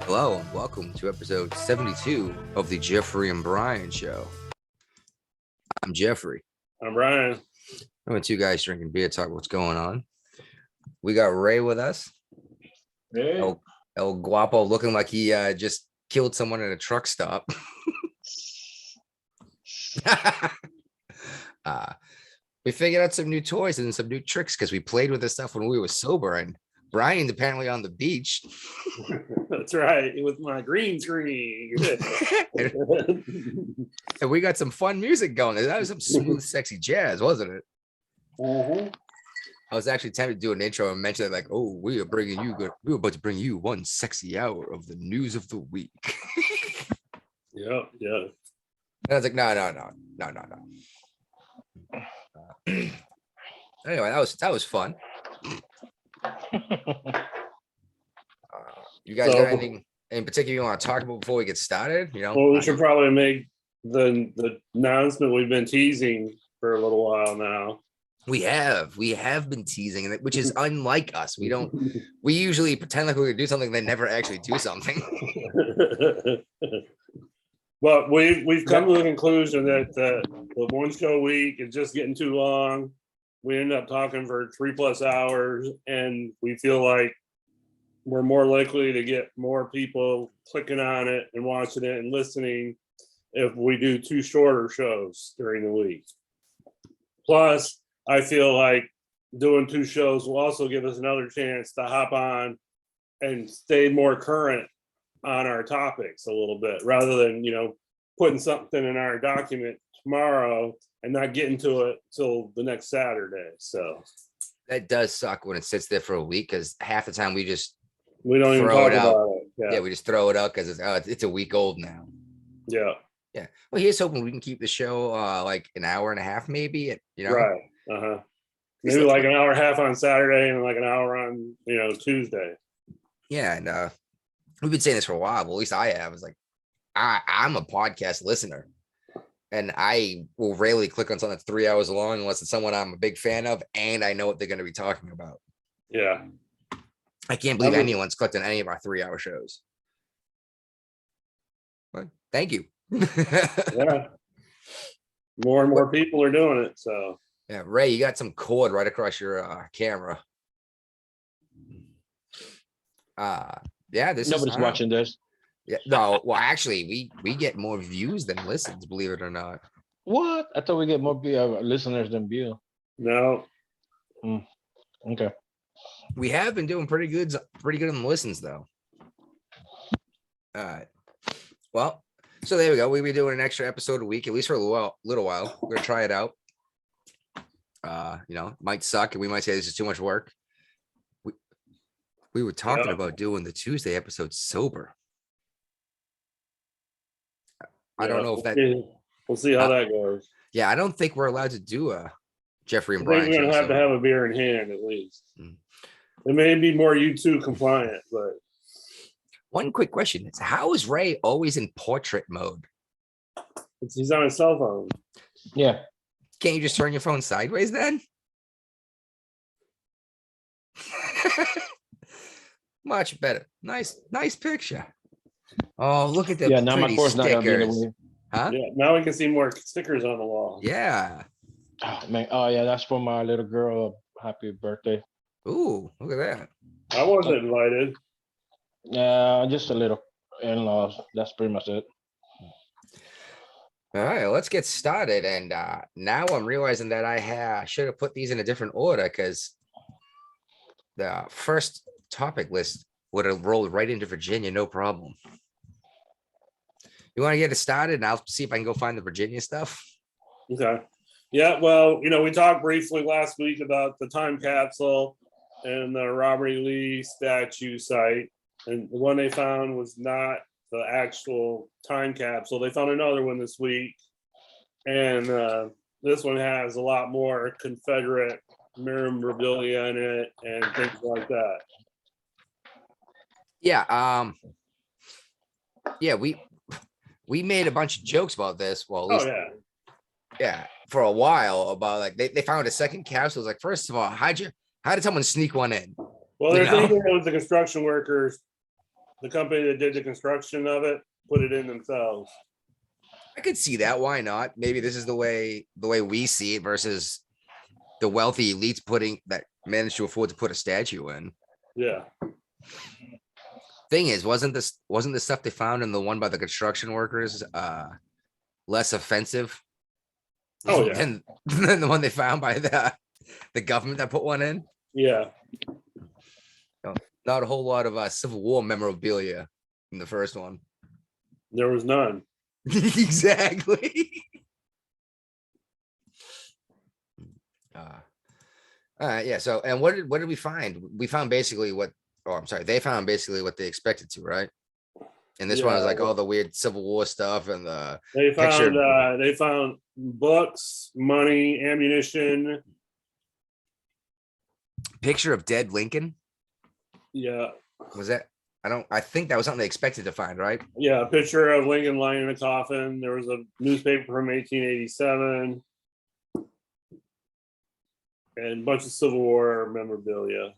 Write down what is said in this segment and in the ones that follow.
Hello and welcome to episode 72 of the Jeffrey and Brian Show. I'm Jeffrey. I'm Brian. I'm two guys drinking beer, talk what's going on. We got Ray with us. Hey. El Guapo looking like he just killed someone at a truck stop. We figured out some new toys and some new tricks because we played with this stuff when we were sober, and Brian's apparently on the beach. That's right, with my green screen. And we got some fun music going. That was some smooth, sexy jazz, wasn't it? Uh-huh. I was actually tempted to do an intro and mention that, like, oh, we're about to bring you one sexy hour of the news of the week. Yeah. And I was like, no. Anyway, that was fun. You guys got anything in particular you want to talk about before we get started? Well, we should probably make the announcement we've been teasing for a little while now. We have been teasing it, which is unlike us. We usually pretend like we're gonna do something, then never actually do something. But we've come to the conclusion that the one show a week is just getting too long. We end up talking for 3+ hours, and we feel like we're more likely to get more people clicking on it and watching it and listening if we do 2 shorter shows during the week. Plus, I feel like doing 2 shows will also give us another chance to hop on and stay more current on our topics a little bit, rather than, putting something in our document tomorrow and not getting to it till the next Saturday. So that does suck when it sits there for a week, because half the time we don't even talk about it. Yeah, we just throw it up because it's a week old now. Yeah. Well, here's hoping we can keep the show like an hour and a half, maybe. Right. Maybe like an hour and a half on Saturday and like an hour on Tuesday. Yeah, and we've been saying this for a while, but at least I have. It's like I'm a podcast listener, and I will rarely click on something that's 3 hours long unless it's someone I'm a big fan of and I know what they're going to be talking about. Yeah. I can't believe anyone's clicked on any of our 3-hour shows. But thank you. Yeah. More and more people are doing it. So yeah, Ray, you got some cord right across your camera. Yeah, nobody's watching this. Yeah, no, well, actually, we get more views than listens, believe it or not. What? I thought we get more listeners than view. No. Okay. We have been doing pretty good on the listens, though. All right. Well, so there we go. We'll be doing an extra episode a week, at least for a little while. We're gonna try it out. It might suck, and we might say this is too much work. We were talking about doing the Tuesday episode sober. I don't know if we'll see how that goes. Yeah, I don't think we're allowed to do a Jeffrey and I Brian. think we're gonna have to have a beer in hand at least. It may be more YouTube compliant, but one quick question is, how is Ray always in portrait mode? He's on his cell phone. Yeah. Can't you just turn your phone sideways then? Much better. Nice picture. Oh, look at the now my course not gonna be in the way. Huh? Yeah, now we can see more stickers on the wall. Yeah. Oh man. Oh yeah, that's for my little girl. Happy birthday. Ooh, look at that. I wasn't invited. Just a little in-laws. That's pretty much it. All right, let's get started. And now I'm realizing that I should have put these in a different order, because the first topic list would have rolled right into Virginia, no problem. You want to get it started, and I'll see if I can go find the Virginia stuff. Okay. Yeah, well, we talked briefly last week about the time capsule and the Robert E. Lee statue site. And the one they found was not the actual time capsule. They found another one this week. And this one has a lot more Confederate memorabilia in it and things like that. Yeah. Yeah, we made a bunch of jokes about this. Well, at least, yeah, for a while, about like they found a second capsule. It's like, first of all, how did someone sneak one in? Well, they're thinking it was the construction workers the company that did the construction of it put it in themselves. I could see that. Why not? Maybe this is the way we see it versus the wealthy elites that managed to afford to put a statue in. Yeah. Thing is, wasn't the stuff they found in the one by the construction workers less offensive Oh, yeah. than the one they found by the government that put one in? Yeah. Not a whole lot of Civil War memorabilia in the first one. There was none. Exactly. Yeah. So, and what did we find? We found basically they found basically what they expected to, right? And this one was like all the weird Civil War stuff and the they found books, money, ammunition. Picture of dead Lincoln. Yeah. Was that? I think that was something they expected to find, right? Yeah, a picture of Lincoln lying in a coffin. There was a newspaper from 1887. And a bunch of Civil War memorabilia.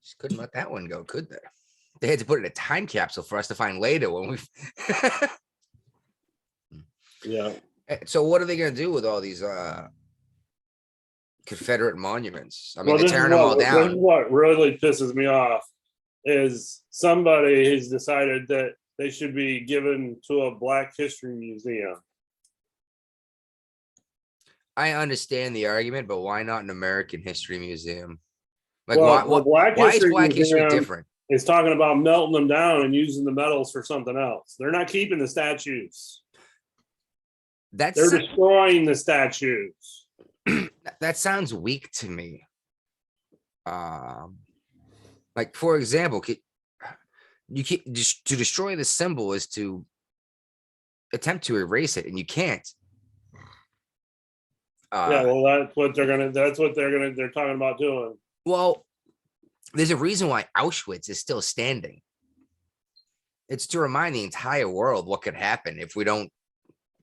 Just couldn't let that one go, could they? They had to put it in a time capsule for us to find later when we. Yeah. So what are they going to do with all these Confederate monuments? I mean, they're tearing them all down. This is what really pisses me off is somebody has decided that they should be given to a Black History Museum. I understand the argument, but why not an American History Museum? Like, Well, why is Black History different? It's talking about melting them down and using the metals for something else. They're not keeping the statues. They're destroying the statues. That sounds weak to me. Like, for example, you can't just to destroy the symbol is to attempt to erase it, and you can't. Yeah, well, they're talking about doing. Well, there's a reason why Auschwitz is still standing. It's to remind the entire world what could happen if we don't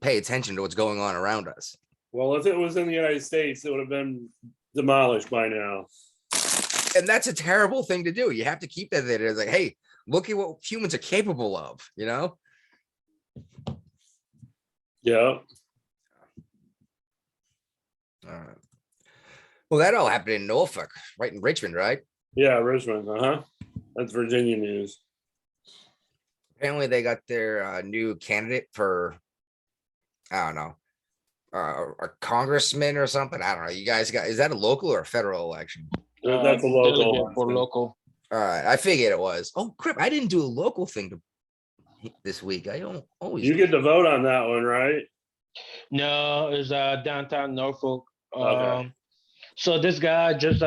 pay attention to what's going on around us. Well, if it was in the United States, it would have been demolished by now. And that's a terrible thing to do. You have to keep that there. It's like, hey, look at what humans are capable of, you know? Yeah. Well, that all happened in Norfolk, right in Richmond, right? Yeah, Richmond. That's Virginia news. Apparently, they got their new candidate for, I don't know, a congressman or something. I don't know. You guys is that a local or a federal election? That's a local. For local. All right, I figured it was. Oh crap! I didn't do a local thing this week. I don't always. You get to vote on that one, right? No, it's downtown Norfolk. Okay. So this guy just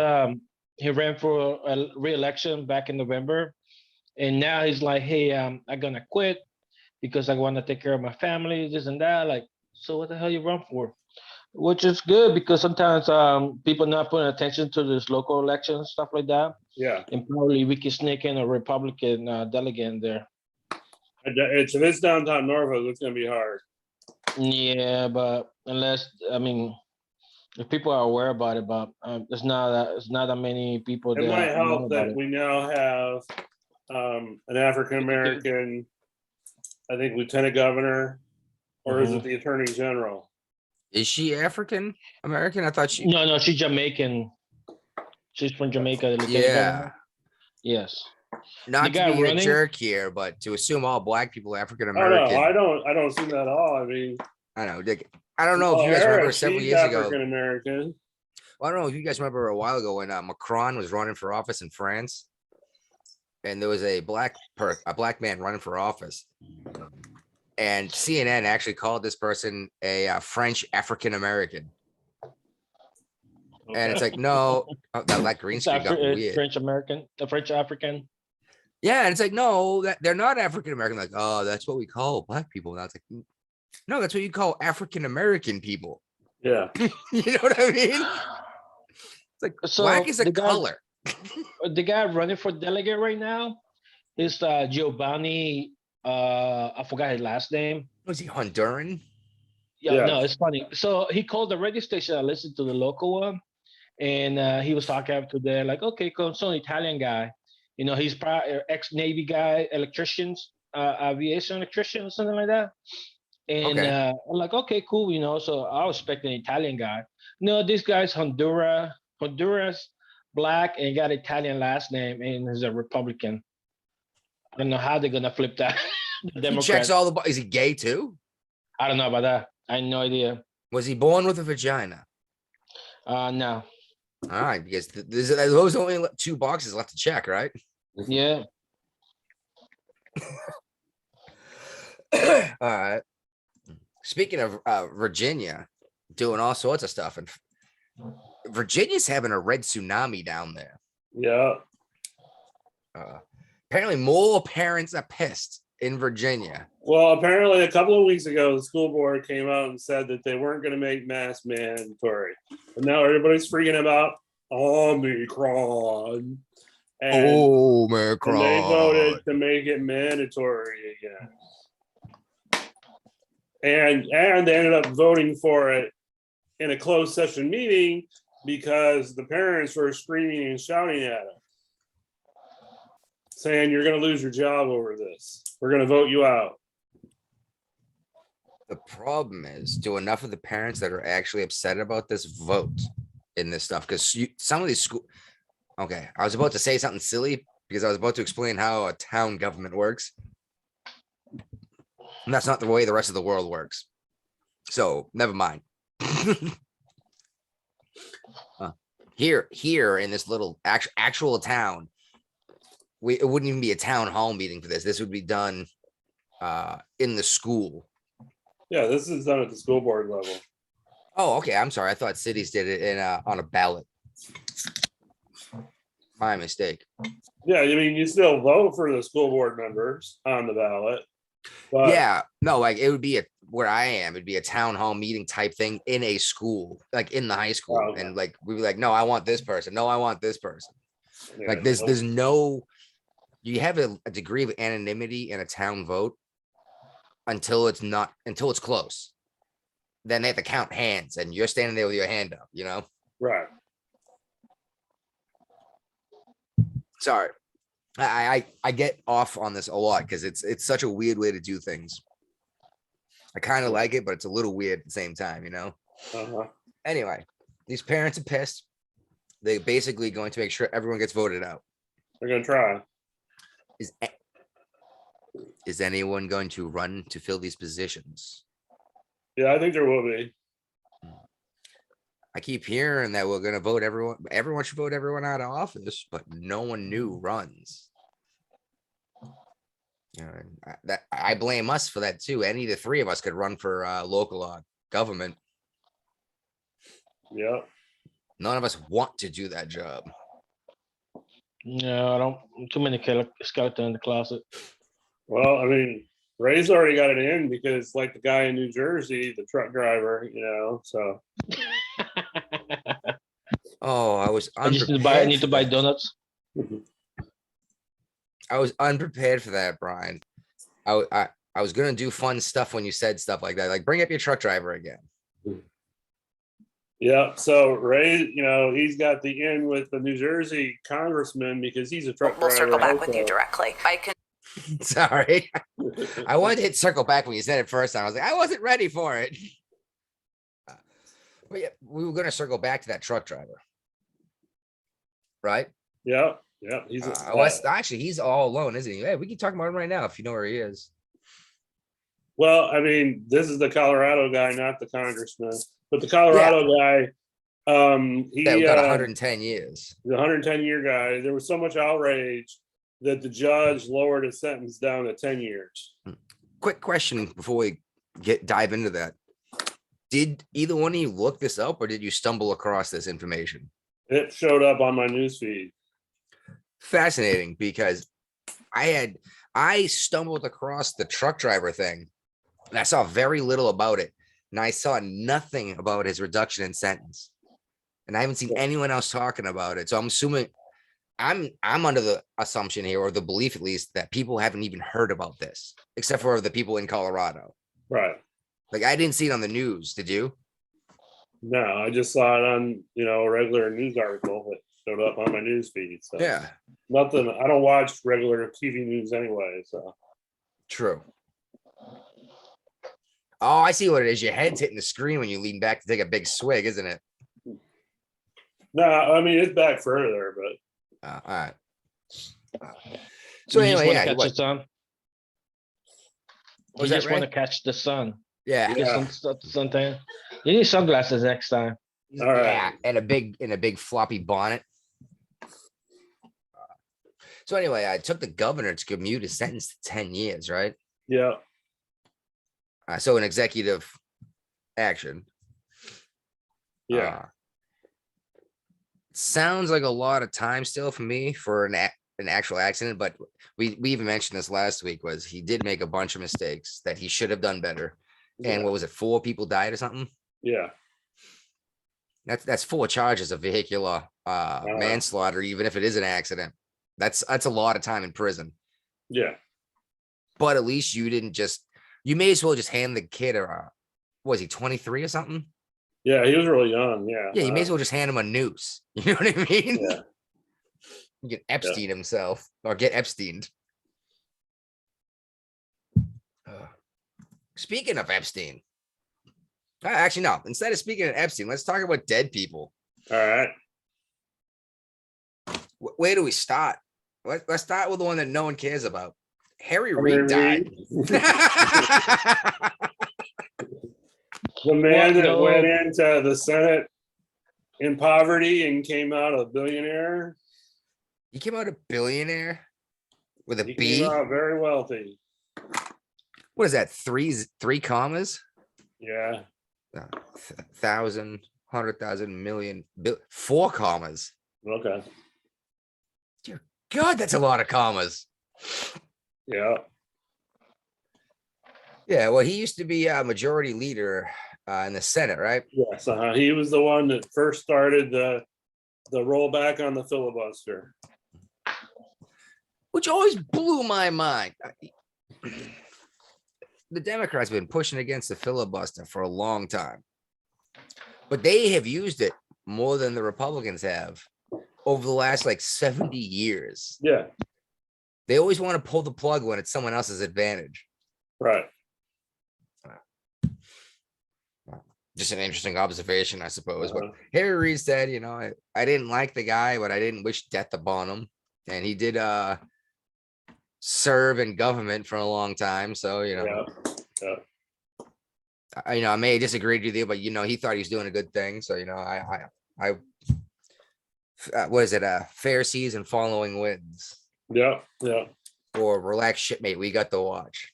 he ran for a re-election back in November, and now he's like, hey, I'm gonna quit because I want to take care of my family, this and that. Like, so what the hell you run for? Which is good because sometimes people not putting attention to this local elections, stuff like that. Yeah. And probably we can sneak in a Republican delegate in there. If it's downtown Norfolk, it's gonna be hard. Yeah, but if people are aware about it, but it's not that many people. It might help that we now have an African American, I think, lieutenant governor, or is it the attorney general? Is she African American? I thought she. No, she's Jamaican. She's from Jamaica. Yeah. Yes. Not to be a jerk here, but to assume all Black people are African American. Oh, no, I don't see that at all. I mean, I know. I don't know if you guys remember several years ago. African American. Well, I don't know if you guys remember a while ago when Macron was running for office in France, and there was a black man running for office, and CNN actually called this person a French African American. Okay. And it's like, no, that green screen got weird. French American, the French African. Yeah, and it's like, no, they're not African American. Like, oh, that's what we call Black people. And I was like, no, that's what you call African American people. Yeah. You know what I mean? It's like, so Black is a color. The guy running for delegate right now is Giovanni. I forgot his last name. Was he Honduran? Yeah, no, it's funny. So he called the radio station. I listened to the local one, and he was talking to there like, okay, cool, so an Italian guy. You know, he's probably ex-Navy guy, electricians, aviation electrician or something like that. And Okay. I'm like, okay, cool, you know. So I was expecting an Italian guy. No, this guy's Honduras, black, and got Italian last name, and he's a Republican. I don't know how they're gonna flip that. The He checks Democrat. all the. Is he gay too? I don't know about that. I had no idea. Was he born with a vagina? No. All right, because those are only 2 boxes left to check, right? Yeah. All right. Speaking of Virginia, doing all sorts of stuff, and Virginia's having a red tsunami down there. Yeah. Apparently, more parents are pissed in Virginia. Well, apparently a couple of weeks ago, the school board came out and said that they weren't going to make masks mandatory. And now everybody's freaking about Omicron. And, Omicron. and they voted to make it mandatory again. And they ended up voting for it in a closed session meeting because the parents were screaming and shouting at them, saying, "You're going to lose your job over this. We're going to vote you out." The problem is, do enough of the parents that are actually upset about this vote in this stuff? Because some of these school. Okay, I was about to say something silly because I was about to explain how a town government works. And that's not the way the rest of the world works. So never mind. Here in this little actual town, it wouldn't even be a town hall meeting for this. This would be done in the school. Yeah, this is done at the school board level. Oh, okay. I'm sorry. I thought cities did it in on a ballot. My mistake. Yeah, I mean, you still vote for the school board members on the ballot. But Yeah, no, like it would be where I am, it'd be a town hall meeting type thing in a school, like in the high school. Okay. And like we'd be like, no, I want this person. No, I want this person. yeah, Like there's no, you have a degree of anonymity in a town vote until it's close. Then they have to count hands and you're standing there with your hand up, you know? right. Sorry. I get off on this a lot because it's such a weird way to do things. I kind of like it, but it's a little weird at the same time, you know? Uh-huh. Anyway, these parents are pissed. They're basically going to make sure everyone gets voted out. They're gonna try. Is anyone going to run to fill these positions? Yeah, I think there will be. I keep hearing that we're going to vote everyone should vote everyone out of office, but no one new runs. You know, that I blame us for that too. Any of the 3 of us could run for local government. Yeah. None of us want to do that job. No, I don't. Too many skeleton in the closet. Well, I mean, Ray's already got it in because, like the guy in New Jersey, the truck driver, you know. So. Oh, I was I just unprepared. need to buy donuts. I was unprepared for that, Brian. I was gonna do fun stuff when you said stuff like that, like bring up your truck driver again. Yeah. So Ray, you know, he's got the in with the New Jersey congressman because he's a truck driver. We'll circle back with you directly. I can. Sorry, I wanted to hit circle back when you said it first time. I was like, I wasn't ready for it. But yeah, we were gonna circle back to that truck driver, right? Yeah. Yeah. He's actually he's all alone, isn't he? Hey, we can talk about him right now if you know where he is. well, I mean, this is the Colorado guy, not the congressman, but the Colorado guy. He got 110 years. The 110-year guy. There was so much outrage that the judge lowered his sentence down to 10 years. Quick question before we dive into that. Did either one of you look this up or did you stumble across this information? It showed up on my newsfeed. Fascinating, because I stumbled across the truck driver thing and I saw very little about it. And I saw nothing about his reduction in sentence. And I haven't seen anyone else talking about it. So I'm assuming I'm under the assumption here, or the belief at least, that people haven't even heard about this, except for the people in Colorado. Right. Like I didn't see it on the news. Did you? No, I just saw it on, a regular news article. showed up on my news feed. So Yeah, nothing. I don't watch regular TV news anyway. So true. Oh, I see what it is. Your head's hitting the screen when you lean back to take a big swig, isn't it? no, I mean it's back further, but All right. So You just anyway, want yeah, to catch the sun. what You was that, just want to Ray? catch the sun. Yeah, Get some something. You need sunglasses next time. all right. yeah, and a big floppy bonnet. So anyway, I took the governor to commute his sentence to 10 years, right? Yeah. So an executive action. Yeah. Sounds like a lot of time still for me for an actual accident, but we even mentioned this last week. Was he did make a bunch of mistakes that he should have done better, and what was it? 4 people died or something. Yeah. That's 4 charges of vehicular manslaughter, even if it is an accident. That's a lot of time in prison. Yeah. But at least you didn't just. You may as well just hand the kid was he 23 or something? Yeah. He was really young. Yeah. Yeah, you may as well just hand him a noose. You know what I mean? Yeah. You get Epstein himself or get Epsteined. Speaking of Epstein, actually, no. Instead of speaking of Epstein, let's talk about dead people. All right. Where do we start? Let's start with the one that no one cares about. Harry Reid. Reid died. The man that no. went into the Senate in poverty and came out a billionaire. He came out a billionaire with a He B. came out very wealthy. What is that? Three commas? Yeah. 1,000, 100,000, million, 4 commas. Okay. God, that's a lot of commas. Yeah. Yeah, well, he used to be a majority leader in the Senate, right? Yes. He was the one that first started the rollback on the filibuster. Which always blew my mind. The Democrats have been pushing against the filibuster for a long time, but they have used it more than the Republicans have over the last like 70 years. Yeah. They always want to pull the plug when it's someone else's advantage. Right. Just an interesting observation, I suppose. But Harry Reid said, I didn't like the guy, but I didn't wish death upon him. And he did serve in government for a long time. So, Yeah. I may disagree with you, but he thought he was doing a good thing. So, what is it? Fair season following wins. Yeah. Yeah. Or relax, shipmate. We got to watch.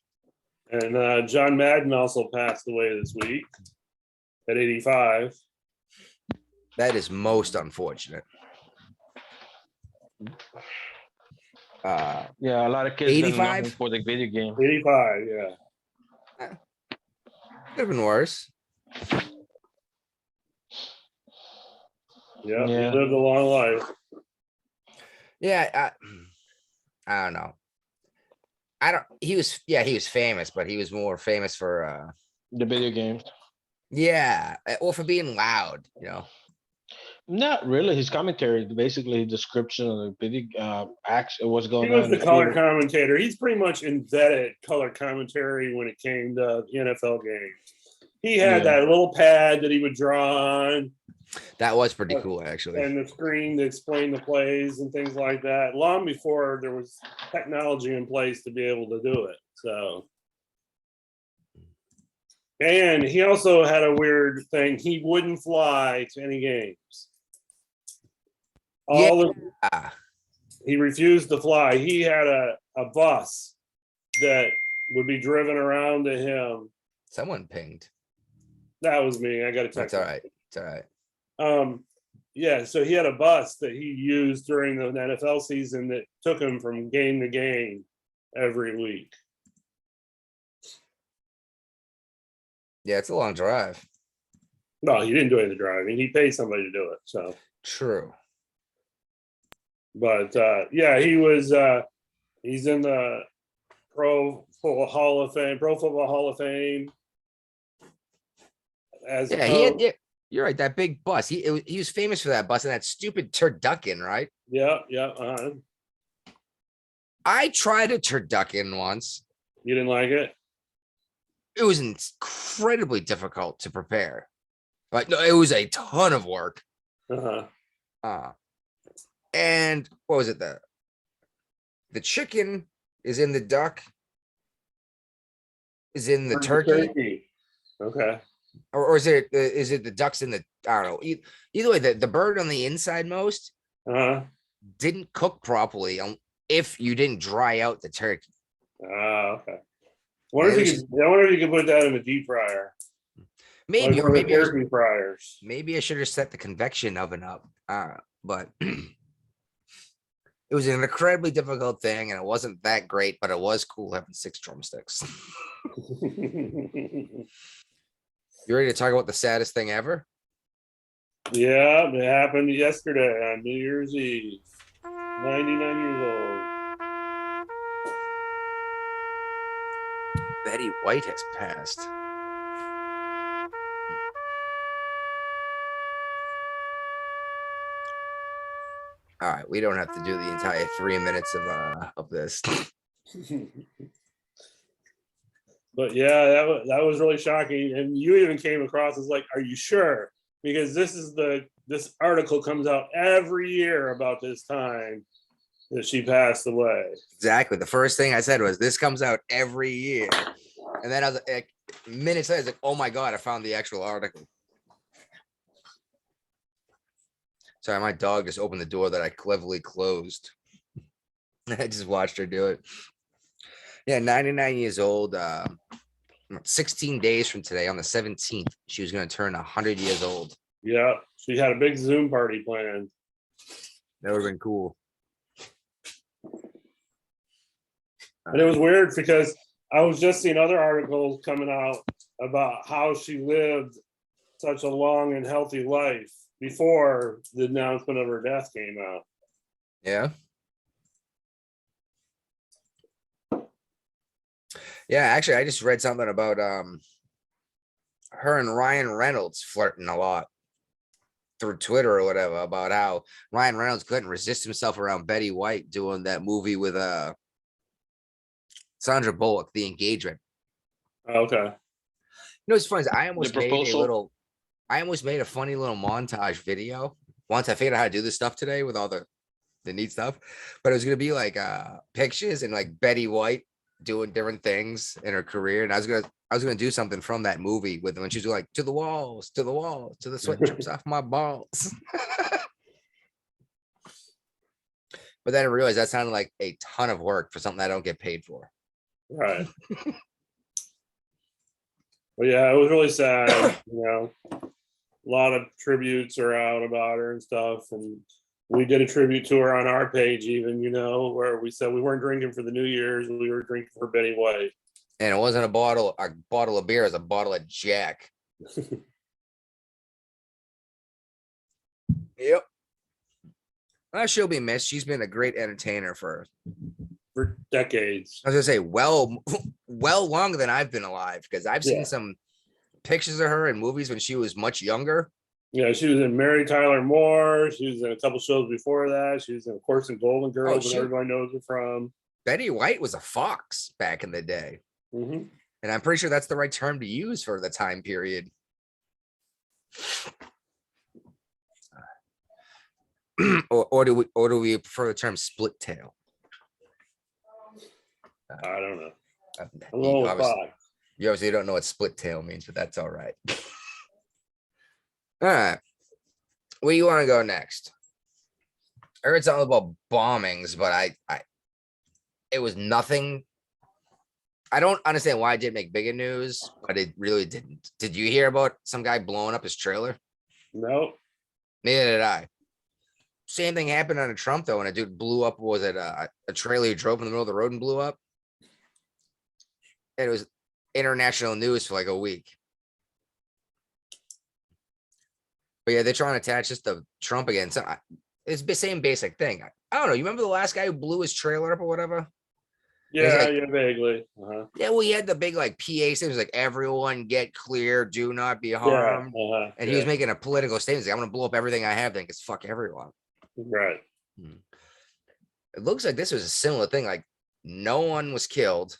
And John Madden also passed away this week at 85. That is most unfortunate. Yeah, a lot of kids 85 for the video game. 85. Yeah. Could have been worse. Yeah. Yeah. He lived a long life. Yeah, I don't know. He was famous, but he was more famous for The video games. or for being loud, Not really. His commentary, basically his description of the video what's going He on. was the color commentator. He's pretty much invented color commentary when it came to NFL games. He had that little pad that he would draw on. That was pretty cool, actually. And the screen to explain the plays and things like that, long before there was technology in place to be able to do it. So, and he also had a weird thing. He wouldn't fly to any games. He refused to fly. He had a bus that would be driven around to him. Someone pinged. That was me. I got to text. That's all right. It's all right. Yeah, so he had a bus that he used during the NFL season that took him from game to game every week. Yeah, it's a long drive. No, he didn't do any of the driving. He paid somebody to do it. So True. but yeah, he was he's in the Pro Football Hall of Fame. As Yeah, You're right. That big bus. He was famous for that bus and that stupid turducken, right? Yeah. I tried a turducken once. You didn't like it? It was incredibly difficult to prepare. Like, no, it was a ton of work. Uh-huh. And what was it? The chicken is in the duck, is in the turkey. Okay. Or is it the ducks in the, I don't know. Either way, the bird on the inside most didn't cook properly if you didn't dry out the turkey. Okay. I wonder if you could put that in a deep fryer. Maybe, like or maybe turkey fryers. Maybe I should have set the convection oven up. But it was an incredibly difficult thing, and it wasn't that great, but it was cool having 6 drumsticks. You ready to talk about the saddest thing ever? Yeah, it happened yesterday on New Year's Eve. 99 years old. Betty White has passed. All right, we don't have to do the entire 3 minutes of this. But yeah, that was really shocking. And you even came across as like, are you sure? Because this article comes out every year about this time that she passed away. Exactly. The first thing I said was, this comes out every year. And then I was like, minutes later, I was like, oh my God, I found the actual article. Sorry, my dog just opened the door that I cleverly closed. I just watched her do it. Yeah, 99 years old. 16 days from today, on the 17th, she was going to turn 100 years old. Yeah, she had a big Zoom party planned. That would have been cool. And it was weird because I was just seeing other articles coming out about how she lived such a long and healthy life before the announcement of her death came out. Yeah. Yeah, actually, I just read something about her and Ryan Reynolds flirting a lot through Twitter or whatever, about how Ryan Reynolds couldn't resist himself around Betty White doing that movie with Sandra Bullock, The Engagement. Okay. You know, what's funny is I almost made proposal. a funny little montage video once I figured out how to do this stuff today with all the neat stuff. But it was gonna be like pictures and like Betty White doing different things in her career, and I was gonna do something from that movie with them, and she's like, to the walls, to the sweat drips off my balls. But then I realized that sounded like a ton of work for something I don't get paid for. Right. But yeah, it was really sad. A lot of tributes are out about her and stuff, and we did a tribute to her on our page, even, where we said we weren't drinking for the New Year's, we were drinking for Betty White. And it wasn't a bottle of beer, it was a bottle of Jack. Yep. Well, she'll be missed. She's been a great entertainer for decades. I was gonna say, well longer than I've been alive, because I've seen some pictures of her in movies when she was much younger. Yeah, she was in Mary Tyler Moore. She was in a couple shows before that. She was in, of course, in Golden Girls, that everybody knows her from. Betty White was a fox back in the day. Mm-hmm. And I'm pretty sure that's the right term to use for the time period. or do we prefer the term split tail? I don't know. You obviously don't know what split tail means, but that's all right. All right. Where do you want to go next? I heard something about bombings, but it was nothing. I don't understand why it didn't make bigger news, but it really didn't. Did you hear about some guy blowing up his trailer? No. Neither did I. Same thing happened under Trump, though, when a dude blew up. Was it a trailer he drove in the middle of the road and blew up? And it was international news for like a week. But yeah, they're trying to attach this to Trump again. So it's the same basic thing. I don't know. You remember the last guy who blew his trailer up or whatever? Yeah, like, yeah, vaguely. Uh-huh. yeah, well, he had the big like PA statements like everyone get clear, do not be Yeah. harmed. Uh-huh. And he was making a political statement. Like, I'm gonna blow up everything I have then because fuck everyone. Right. It looks like this was a similar thing. Like no one was killed.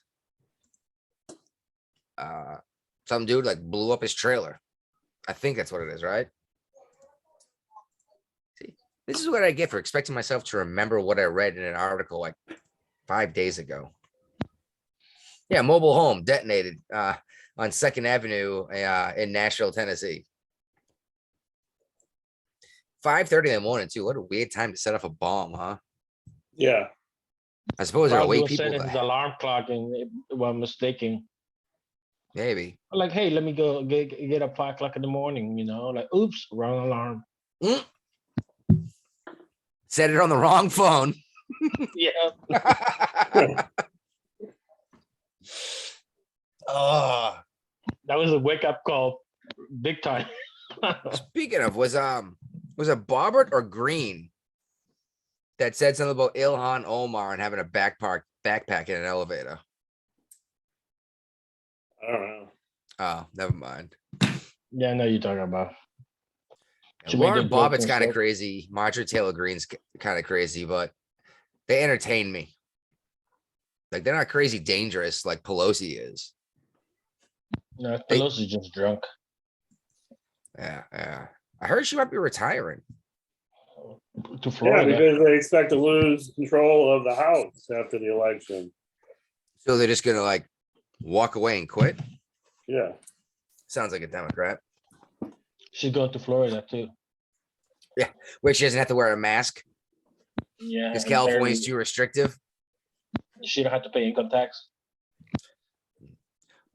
Some dude like blew up his trailer. I think that's what it is, right? See, this is what I get for expecting myself to remember what I read in an article like 5 days ago. Yeah, mobile home detonated on 2nd Avenue in Nashville, Tennessee. 5:30 in the morning, too. What a weird time to set off a bomb, huh? Yeah. I suppose it'll Probably wake was people setting his to, alarm clock and while mistaken. maybe. Like, hey, let me go get up 5 o'clock in the morning. Like, oops, wrong alarm. Set it on the wrong phone. Yeah, Oh, that was a wake up call, big time. speaking of, was it Bobbert or Green that said something about Ilhan Omar and having a backpack in an elevator? I don't know. Oh, never mind. Yeah, I know you're talking about. She Lauren made the joke Bobbitt's kind of herself. crazy. Marjorie Taylor Greene's kind of crazy, but they entertain me. Like they're not crazy dangerous like Pelosi is. No, They- Pelosi's just drunk. Yeah. I heard she might be retiring. To Yeah, Florida. because they expect to lose control of the House after the election. So they're just gonna like walk away and quit. Yeah. Sounds like a Democrat. She's going to Florida too. Where she doesn't have to wear a mask Yeah. because and California's barely- too restrictive. She don't have to pay income tax.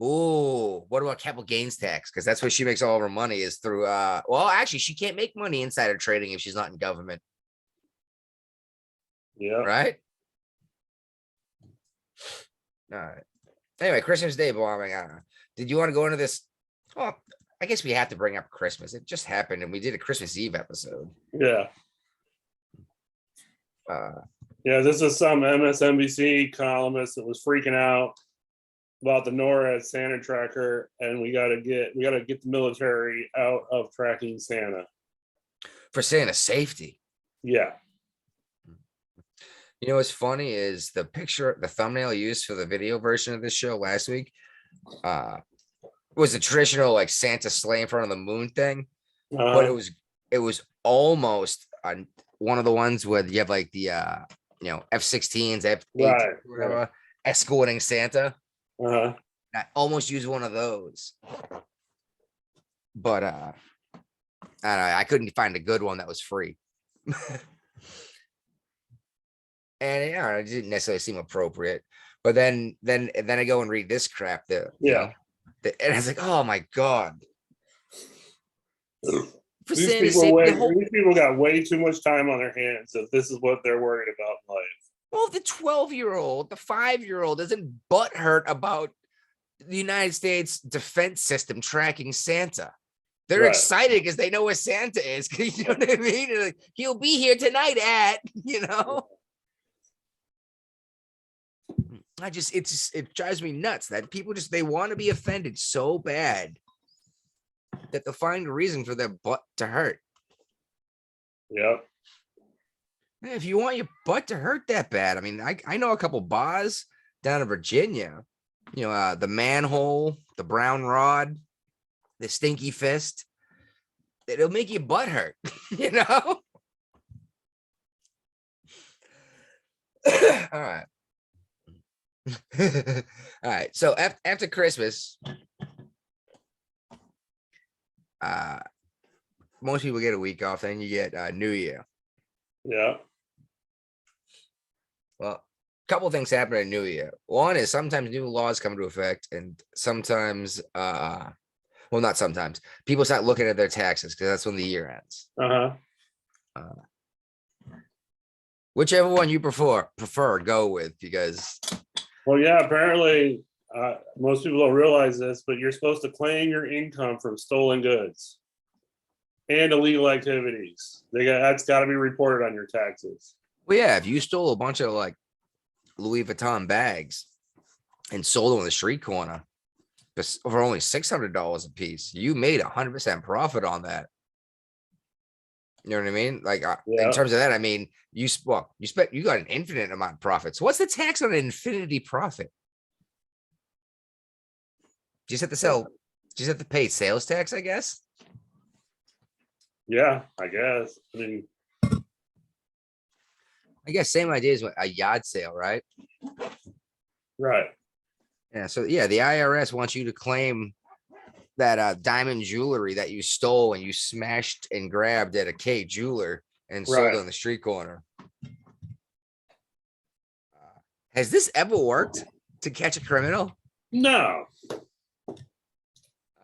Ooh, what about capital gains tax? Because that's where she makes all of her money is through well, actually, she can't make money insider trading if she's not in government, Yeah. right? All right. Anyway, Christmas Day bombing. I don't know. Did you want to go into this? Well, I guess we have to bring up Christmas. It just happened, and we did a Christmas Eve episode. Yeah. Uh, Yeah. This is some MSNBC columnist that was freaking out about the NORAD Santa tracker, and we gotta get the military out of tracking Santa. for Santa's safety. Yeah. You know what's funny is the thumbnail used for the video version of this show last week was the traditional like Santa sleigh in front of the moon thing, but it was almost one of the ones where you have like the F-16s, F-18, Right, whatever, escorting Santa. Uh-huh. I almost used one of those, but I don't know, I couldn't find a good one that was free. And yeah, it didn't necessarily seem appropriate. But then I go and read this crap that Yeah. and I was like, oh my god. For These Santa's people, sake, the whole, these people got way too much time on their hands if this is what they're worried about in life. well, the 12-year-old, the 5-year-old isn't butthurt about the United States defense system tracking Santa. They're Right. excited because they know where Santa is. You know what I mean? They're like, he'll be here tonight at, it drives me nuts that people they want to be offended so bad that they'll find a reason for their butt to hurt. Yep. Man, if you want your butt to hurt that bad, I mean, I know a couple bars down in Virginia, the manhole, the brown rod, the stinky fist, it'll make your butt hurt, All right. All right. So after Christmas, most people get a week off. Then you get New Year. Yeah. Well, a couple of things happen at New Year. One is sometimes new laws come into effect, and sometimes, well, not sometimes, people start looking at their taxes because that's when the year ends. Uh-huh. Whichever one you prefer, go with, because Well, yeah, apparently most people don't realize this, but you're supposed to claim your income from stolen goods and illegal activities. That's got to be reported on your taxes. well, yeah, if you stole a bunch of like Louis Vuitton bags and sold them on the street corner for only $600 a piece. You made 100% profit on that. You know what I mean? Like in terms of that, I mean, you got an infinite amount of profit. So what's the tax on an infinity profit? You just have to sell. You just have to pay sales tax, I guess. Yeah, I guess. I guess same idea as a yard sale, right? Right. Yeah. So yeah, the IRS wants you to claim that diamond jewelry that you stole and you smashed and grabbed at a K jeweler and sold on the street corner. Has this ever worked to catch a criminal? No.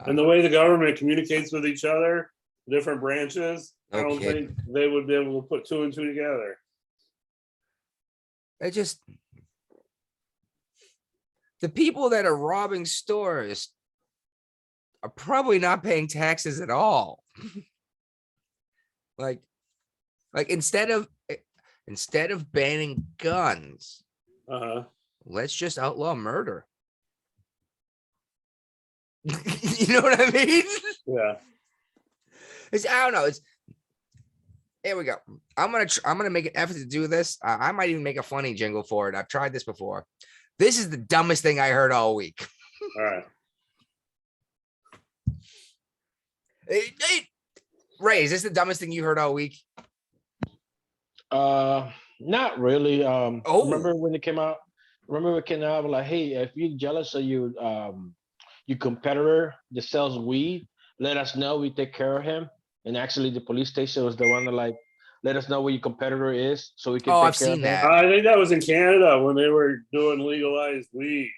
And the way the government communicates with each other, different branches, I don't think they would be able to put 2 and 2 together. It just, the people that are robbing stores are probably not paying taxes at all. like instead of banning guns, let's just outlaw murder. You know what I mean? Yeah. I don't know. Here we go. I'm gonna make an effort to do this. I might even make a funny jingle for it. I've tried this before. This is the dumbest thing I heard all week. All right. Ray, is this the dumbest thing you heard all week? Not really. Remember when it came out? Remember it came out like, hey, if you're jealous of your competitor that sells weed, let us know. We take care of him. And actually, the police station was the one that like let us know where your competitor is, so we can. Oh, I've seen that. I think that was in Canada when they were doing legalized weed.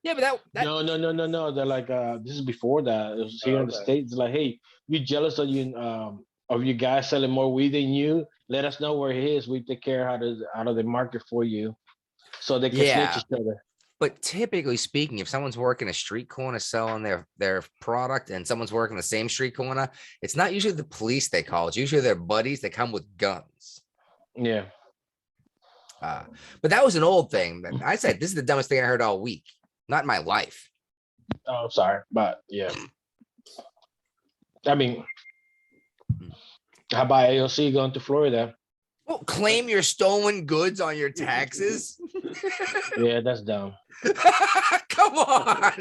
Yeah, but that no. They're like, this is before that. It was here in the States. Like, hey, we jealous of you, of you guys selling more weed than you. Let us know where he is. We take care out of the market for you, so they can snitch each other. But typically speaking, if someone's working a street corner selling their product and someone's working the same street corner, it's not usually the police they call. It's usually their buddies that come with guns. Yeah. But that was an old thing. I said, this is the dumbest thing I heard all week. Not in my life. Oh, I'm sorry. But yeah. I mean, how about AOC going to Florida? Well, claim your stolen goods on your taxes. Yeah, that's dumb. Come on.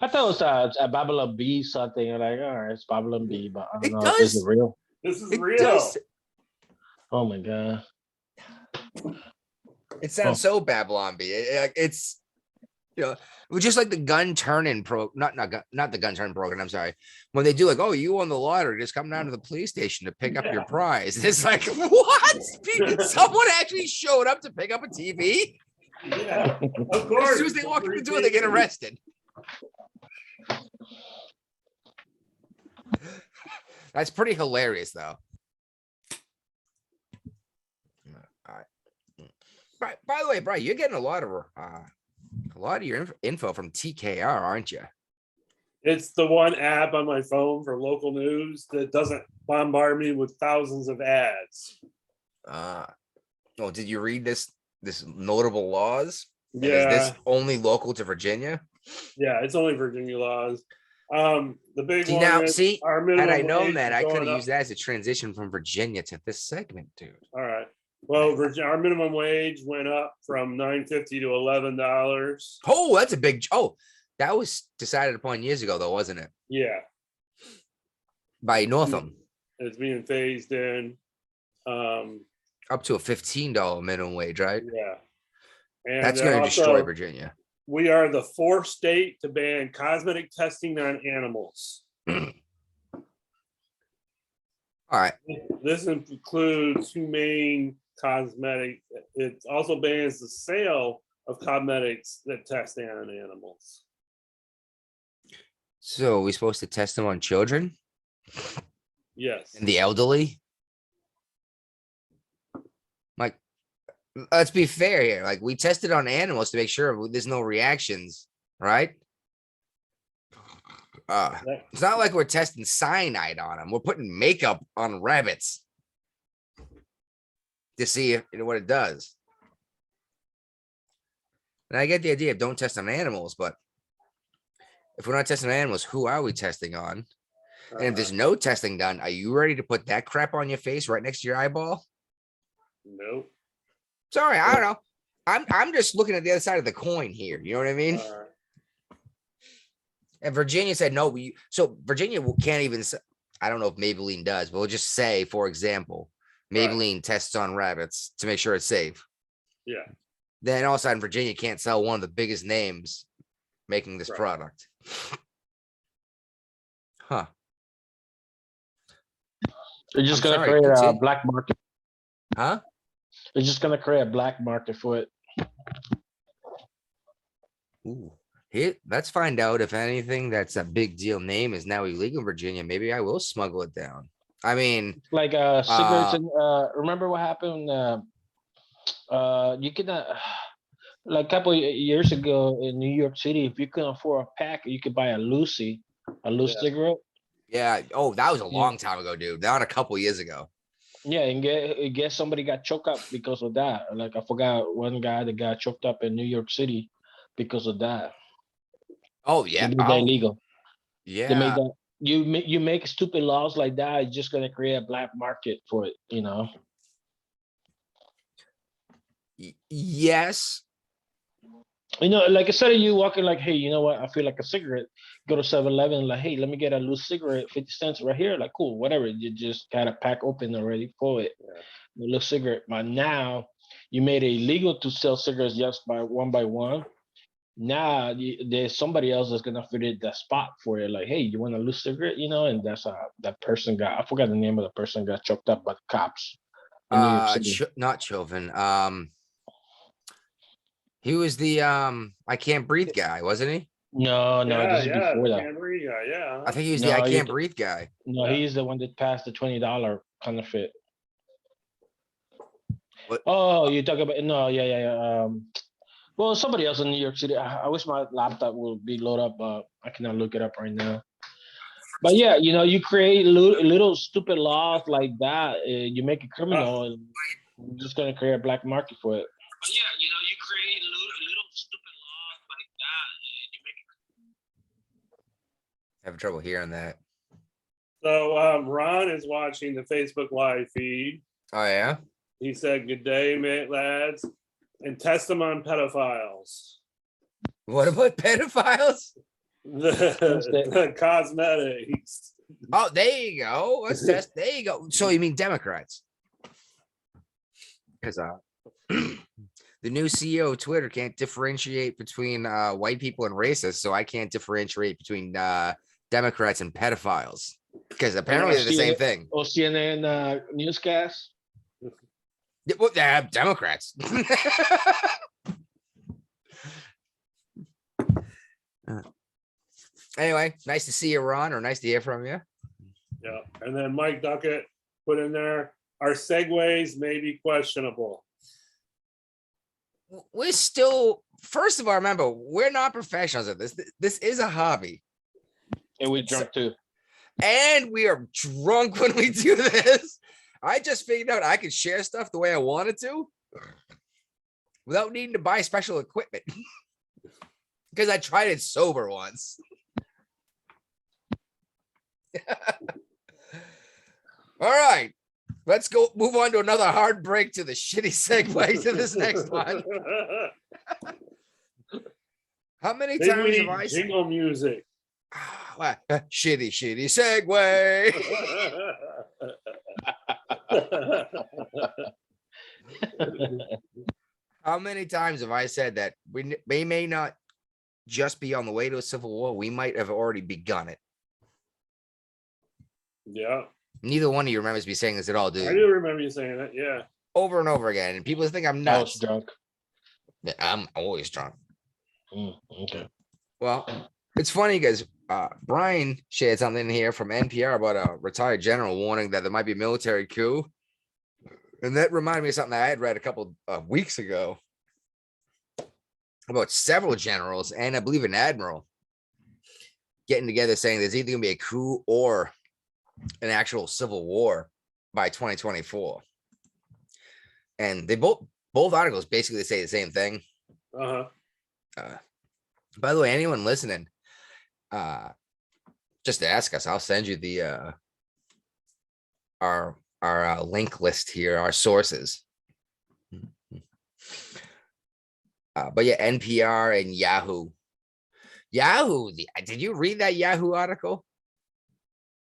I thought it was a Babylon Bee something. Like, all right, it's Babylon Bee, but I don't know. Does. Is it real? This is real. Oh my god. It sounds so Babylon Bee. It's, you know, just like the gun turning not the gun turning program. I'm sorry. When they do like, oh, you won the lottery, just come down to the police station to pick up your prize. It's like, what? Someone actually showed up to pick up a TV? Yeah, of course. As soon as they walk in the door, they get arrested. That's pretty hilarious, though. All right. By the way, Brian, you're getting a lot of your info from TKR, aren't you? It's the one app on my phone for local news that doesn't bombard me with thousands of ads. Oh, did you read this notable laws? And Yeah. Is this only local to Virginia? Yeah, it's only Virginia laws. The big one Now, is see, our had minimum I known wage that, is I could going have up. used that as a transition from Virginia to this segment, dude. All right. Well, our minimum wage went up from $9.50 to $11. Oh, that's a big. Oh, that was decided upon years ago, though, wasn't it? Yeah, By Northam, it's being phased in. up to a $15 minimum wage, right? Yeah, and That's going to also, destroy Virginia. We are the fourth state to ban cosmetic testing on animals. All right. This includes humane cosmetic. It also bans the sale of cosmetics that test on animals. So are we supposed to test them on children Yes. and the elderly? Like, let's be fair here. Like, we tested on animals to make sure there's no reactions, right? It's not like we're testing cyanide on them. We're putting makeup on rabbits to see what it does. And I get the idea of don't test on animals, but if we're not testing on animals, who are we testing on? And if there's no testing done, are you ready to put that crap on your face right next to your eyeball? Nope. Sorry, I don't know. I'm just looking at the other side of the coin here. You know what I mean? And Virginia said no. So Virginia can't even. I don't know if Maybelline does, but we'll just say, for example, Maybelline tests on rabbits to make sure it's safe. Yeah. Then all of a sudden, Virginia can't sell one of the biggest names making this product. Huh. They're just going to create a black market. Huh? They're just going to create a black market for it. Ooh. Let's find out if anything that's a big deal name is now illegal in Virginia. Maybe I will smuggle it down. I mean, like cigarettes and remember what happened? You can like a couple of years ago in New York City, if you couldn't afford a pack, you could buy a loose cigarette. Yeah. Oh, that was a long time ago, dude. Not a couple years ago. Yeah, and guess somebody got choked up because of that. Like I forgot one guy that got choked up in New York City because of that. Oh yeah, they made that illegal. Yeah, they made that. You make stupid laws like that, it's just gonna create a black market for it. You know. Yes. You know, like instead of you walking like, hey, you know what? I feel like a cigarette. Go to 7-Eleven, like, hey, let me get a loose cigarette, 50 cents right here. Like, cool, whatever. You just got a pack open already for it. A loose cigarette. But now you made it illegal to sell cigarettes just by one. Now there's somebody else that's gonna fit in that spot for it. Like, hey, you want a loose cigarette? You know, and that's that person got. I forgot the name of the person got choked up by the cops in New York City. Not Chauvin. He was the I can't breathe guy, wasn't he? No, this is before that. Yeah. I think he was the I can't breathe guy. No, he's the one that passed the $20 counterfeit. What? Oh, you talk about yeah. Well, somebody else in New York City. I wish my laptop would be loaded up, but I cannot look it up right now. But yeah, you know, you create little stupid laws like that. You make it criminal, and you're just gonna create a black market for it. But yeah, you know, you create little stupid laws like that. You make it. Having trouble hearing that. So Ron is watching the Facebook live feed. Oh yeah. He said, "Good day, mate, lads, and test them on pedophiles." What about pedophiles? The cosmetics. Oh, there you go. Let's test. There you go. So you mean Democrats? Because the new CEO of Twitter can't differentiate between white people and racists, so I can't differentiate between Democrats and pedophiles because apparently they're the same thing. Or CNN newscast. Well, they have Democrats. Anyway, nice to see you, Ron, or nice to hear from you. Yeah, and then Mike Duckett put in there, our segues may be questionable. We're still, first of all, remember, we're not professionals at this. This is a hobby. And we drunk too. And we are drunk when we do this. I just figured out I could share stuff the way I wanted to without needing to buy special equipment because I tried it sober once. All right, let's go move on to another hard break to the shitty segue to this next one. How many times have I jingle music? Shitty segue. How many times have I said that we may not just be on the way to a civil war? We might have already begun it. Yeah. Neither one of you remembers me saying this at all, dude. I do remember you saying that. Yeah. Over and over again. And people think I'm nuts. I was drunk. I'm always drunk. Okay. Well, it's funny because Brian shared something here from NPR about a retired general warning that there might be a military coup. And that reminded me of something I had read a couple of weeks ago about several generals and I believe an admiral getting together saying there's either going to be a coup or an actual civil war by 2024. And they both articles basically say the same thing. Uh-huh. By the way, anyone listening, just ask us. I'll send you the our link list here, our sources. But yeah, NPR and Yahoo. Did you read that Yahoo article?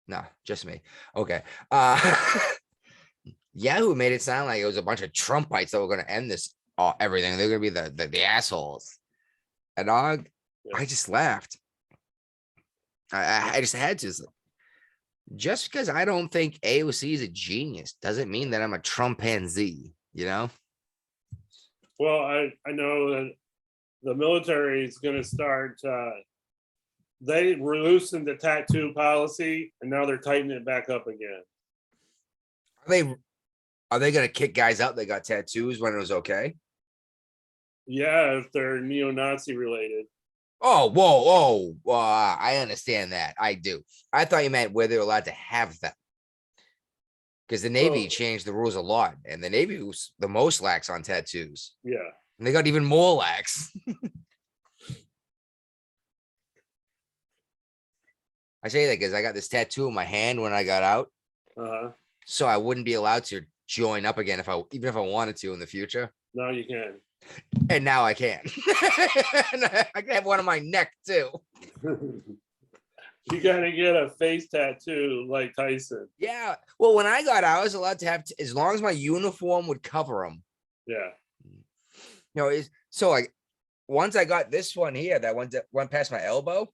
No, just me. Okay. Yahoo made it sound like it was a bunch of Trumpites that were going to end this everything. They're going to be the assholes. And I just laughed. I just had to. Just because I don't think AOC is a genius doesn't mean that I'm a Trumpanzee, you know? Well, I know that the military is going to start. They were loosened the tattoo policy, and now they're tightening it back up again. Are they going to kick guys out that got tattoos when it was okay? Yeah, if they're neo-Nazi related. Oh, whoa. I understand that. I do. I thought you meant where they're allowed to have them. Because the Navy changed the rules a lot, and the Navy was the most lax on tattoos. Yeah. And they got even more lax. I say that because I got this tattoo in my hand when I got out. So I wouldn't be allowed to join up again even if I wanted to in the future. Now you can. And now I can. I can have one on my neck too. You gotta get a face tattoo like Tyson. Yeah. Well, when I got out, I was allowed to have as long as my uniform would cover them. Yeah. You know, so like once I got this one here that went past my elbow,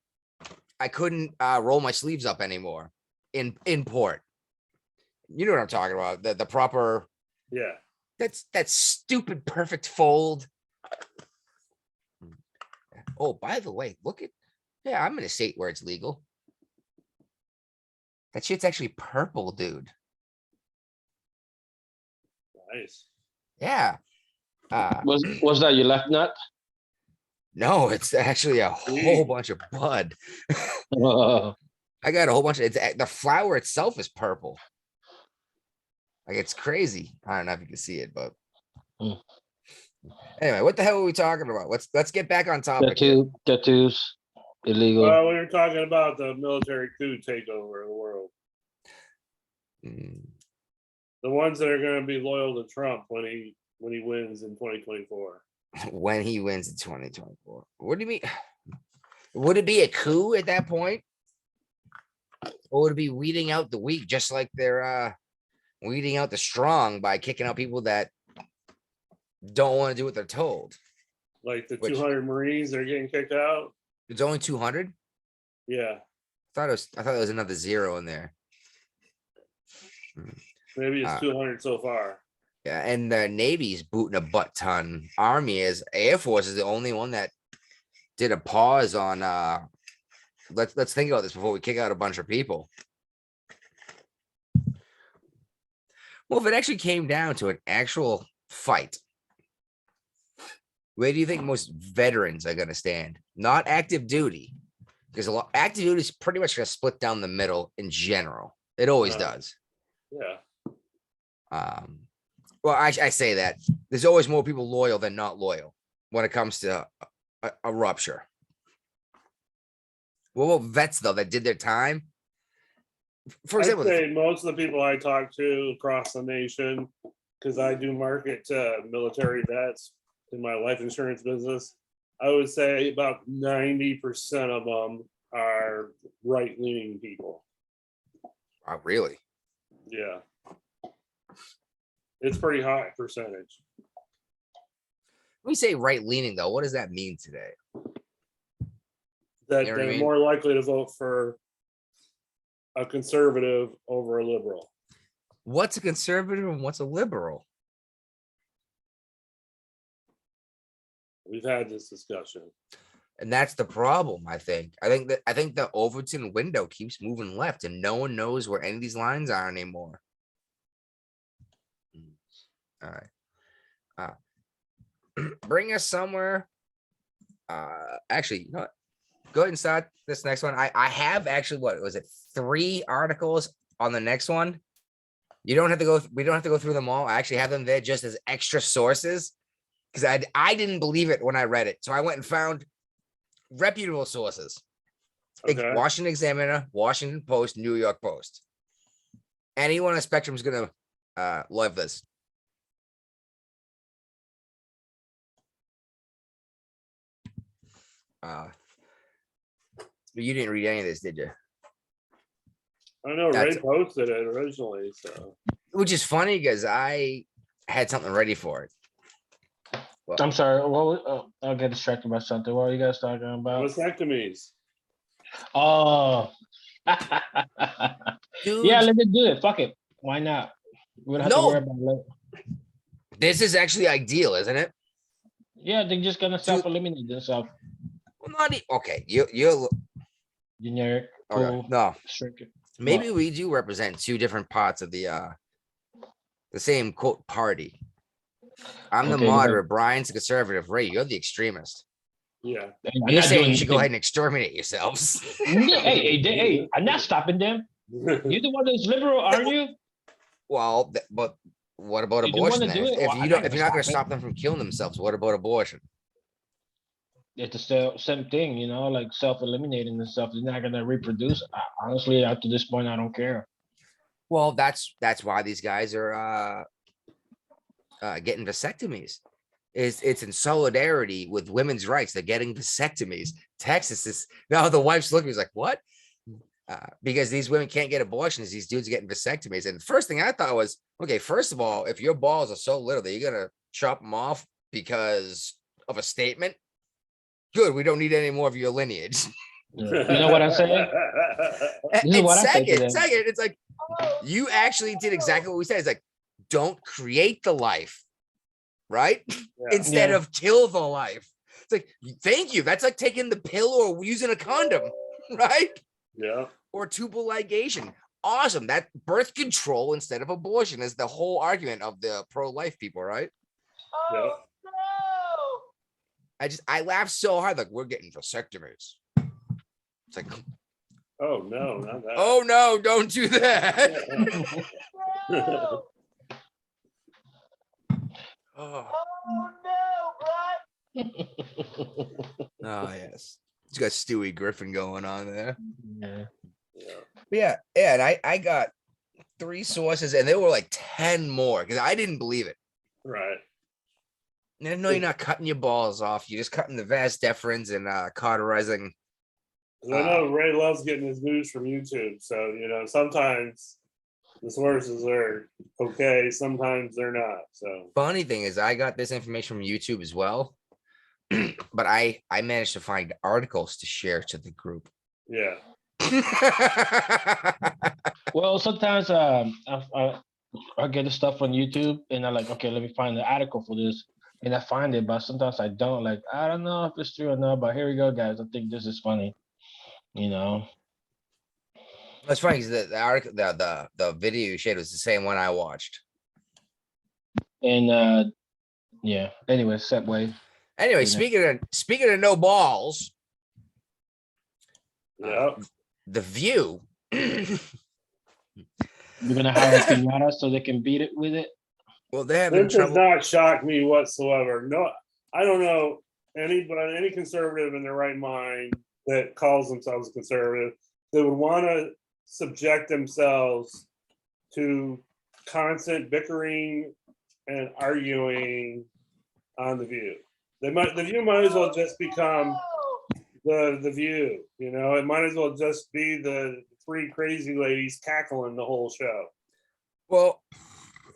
I couldn't roll my sleeves up anymore in port. You know what I'm talking about? The proper. Yeah. That stupid perfect fold. Oh, by the way, I'm in a state where it's legal. That shit's actually purple, dude. Nice. Yeah. Was that your left nut? No, it's actually a whole bunch of bud. I got a whole bunch of the flower itself is purple. Like it's crazy. I don't know if you can see it, but anyway, what the hell are we talking about? Let's get back on topic. Tattoos, illegal. Well, we were talking about the military coup takeover of the world. The ones that are going to be loyal to Trump when he wins in 2024. When he wins in 2024. What do you mean? Would it be a coup at that point? Or would it be weeding out the weak, just like they're weeding out the strong by kicking out people that don't want to do what they're told? Like the 200 Marines that are getting kicked out. It's only 200? Yeah. I thought there was another zero in there. Maybe it's 200 so far. Yeah, and the Navy's booting a butt ton. Army Air Force is the only one that did a pause on let's think about this before we kick out a bunch of people. Well, if it actually came down to an actual fight, where do you think most veterans are going to stand? Not active duty, because active duty is pretty much going to split down the middle in general. It always does. Yeah. Well, I say that there's always more people loyal than not loyal when it comes to a rupture. What about vets though that did their time? For example, I'd say most of the people I talk to across the nation, because I do market military vets in my life insurance business, I would say about 90% of them are right-leaning people. Oh, really? Yeah. It's pretty high percentage. When we say right-leaning though, what does that mean today? That You know what I they're mean? more likely to vote for a conservative over a liberal. What's a conservative and what's a liberal? We've had this discussion. And that's the problem, I think. I think the Overton window keeps moving left and no one knows where any of these lines are anymore. All right. Bring us somewhere. Actually, you know what? Go ahead and start this next one. I have actually, what was it? 3 articles on the next one. We don't have to go through them all. I actually have them there just as extra sources because I didn't believe it when I read it. So I went and found reputable sources. Okay. Washington Examiner, Washington Post, New York Post. Anyone on the spectrum is going to love this. You didn't read any of this, did you? I know That's- Ray posted it originally, so Which is funny because I had something ready for it. I'm sorry. I'll get distracted by something. What are you guys talking about? vasectomies. Oh, Dude, yeah. Let it do it. Fuck it. Why not? We don't have to No. worry about it later. this is actually ideal, isn't it? Yeah, they're just gonna self-eliminate themselves. Well, not okay. You're Generic. okay. Cool. No. Strict. Maybe we do represent two different parts of the same quote party. I'm the Okay, go moderate, Brian's the conservative, Ray, you're the extremist. Yeah. I'm You're not saying doing you should go nothing. ahead and exterminate yourselves. Hey, I'm not stopping them. You're the one that's liberal, aren't you? Well, but what about You don't abortion wanna then? do it? If Well, you I'm don't, not if you're gonna not going to stop it. stop them from killing themselves, what about abortion? It's the same thing, like self-eliminating and stuff. They're not gonna reproduce. Honestly, up to this point, I don't care. Well, that's why these guys are getting vasectomies. It's in solidarity with women's rights. They're getting vasectomies. Texas is now the wife's looking, is like, what? Because these women can't get abortions, these dudes are getting vasectomies. And the first thing I thought was, okay, first of all, if your balls are so little that you're gonna chop them off because of a statement, good, we don't need any more of your lineage. You know what I'm saying? This is And what I say to them. second, it's like you actually did exactly what we said. It's like, don't create the life, right? Instead Yeah. of kill the life. It's like, thank you. That's like taking the pill or using a condom, right? Yeah. Or tubal ligation. Awesome. That birth control instead of abortion is the whole argument of the pro-life people, right? Yeah. I laugh so hard, like we're getting vasectomies. It's like, Oh no, not that. oh no, don't do that. Oh, yes. It's got Stewie Griffin going on there. Yeah. Yeah. Yeah, and I got 3 sources and there were like 10 more because I didn't believe it. Right. And no, you're not cutting your balls off. You're just cutting the vas deferens and cauterizing. 'Cause I know Ray loves getting his news from YouTube, so sometimes the sources are okay, sometimes they're not. So Funny thing is, I got this information from YouTube as well, but I managed to find articles to share to the group. yeah. Well, sometimes I get the stuff on YouTube and I'm like, okay, let me find the article for this. And I find it, but sometimes I don't. Like, I don't know if it's true or not, but here we go, guys. I think this is funny. That's funny because the article, the video you shared was the same one I watched. And yeah. Anyway, segue. Anyway, Yeah. speaking of no balls, Yeah. The View. We're gonna hire a pinata so they can beat it with it. Well, they're having This does trouble. not shock me whatsoever. No, I don't know any conservative in their right mind that calls themselves a conservative that would want to subject themselves to constant bickering and arguing on the View. The View might as well just become the View. It might as well just be the 3 crazy ladies cackling the whole show. Well,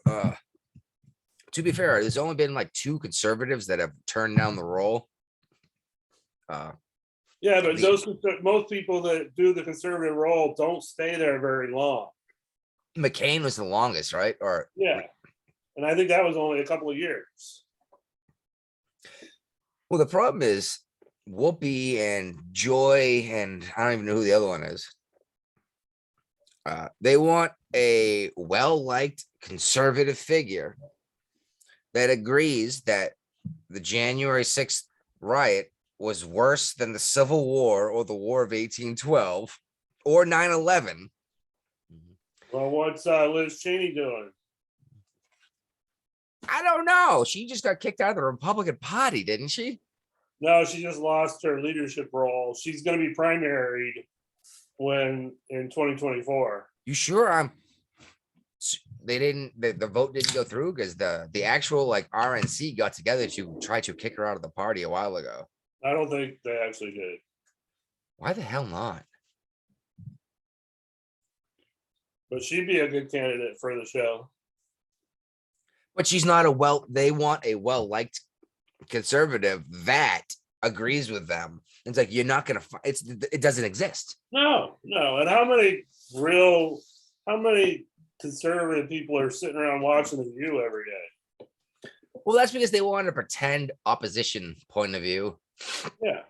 to be fair, there's only been like 2 conservatives that have turned down the role. Yeah, but most people that do the conservative role don't stay there very long. McCain was the longest, right? Or Yeah, and I think that was only a couple of years. well, the problem is Whoopi and Joy, and I don't even know who the other one is. They want a well-liked conservative figure that agrees that the January 6th riot was worse than the Civil War or the War of 1812 or 9/11. Well, what's Liz Cheney doing? I don't know. She just got kicked out of the Republican Party, didn't she? No, she just lost her leadership role. She's going to be primaried in 2024. You sure? The vote didn't go through because the actual like RNC got together to try to kick her out of the party a while ago. I don't think they actually did. Why the hell not? But she'd be a good candidate for the show. But she's not they want a well-liked conservative that agrees with them. It's like, you're not going to, it doesn't exist. No. And how many conservative people are sitting around watching The View every day? Well, that's because they want to pretend opposition point of view. Yeah.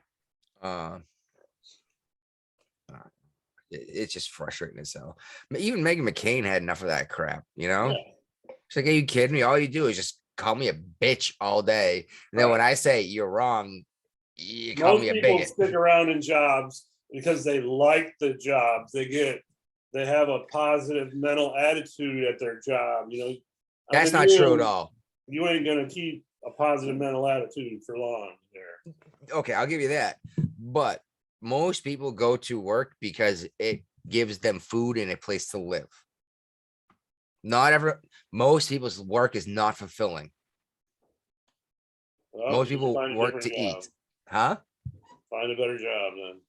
It's just frustrating as hell. Even Meghan McCain had enough of that crap, you know? Yeah. She's like, are you kidding me? All you do is just call me a bitch all day. And then when I say you're wrong, you call me a bigot. Most people stick around in jobs because they like the job. They have a positive mental attitude at their job. You know, That's not true at all. You ain't gonna keep a positive mental attitude for long there. Okay, I'll give you that. But most people go to work because it gives them food and a place to live. Most people's work is not fulfilling. Well, most people work to eat. Huh? Find a better job then.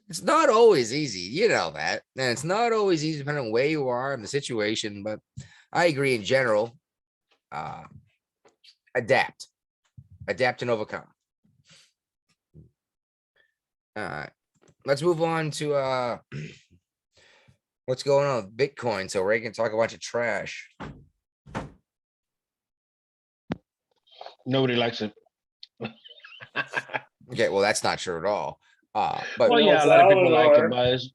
It's not always easy. You know that. And it's not always easy depending on where you are in the situation. But I agree in general. Adapt and overcome. All right. Let's move on to what's going on with Bitcoin so Ray can talk a bunch of trash. Nobody likes it. Okay, well, that's not true at all. But well, yeah, a lot of people like it, but it's,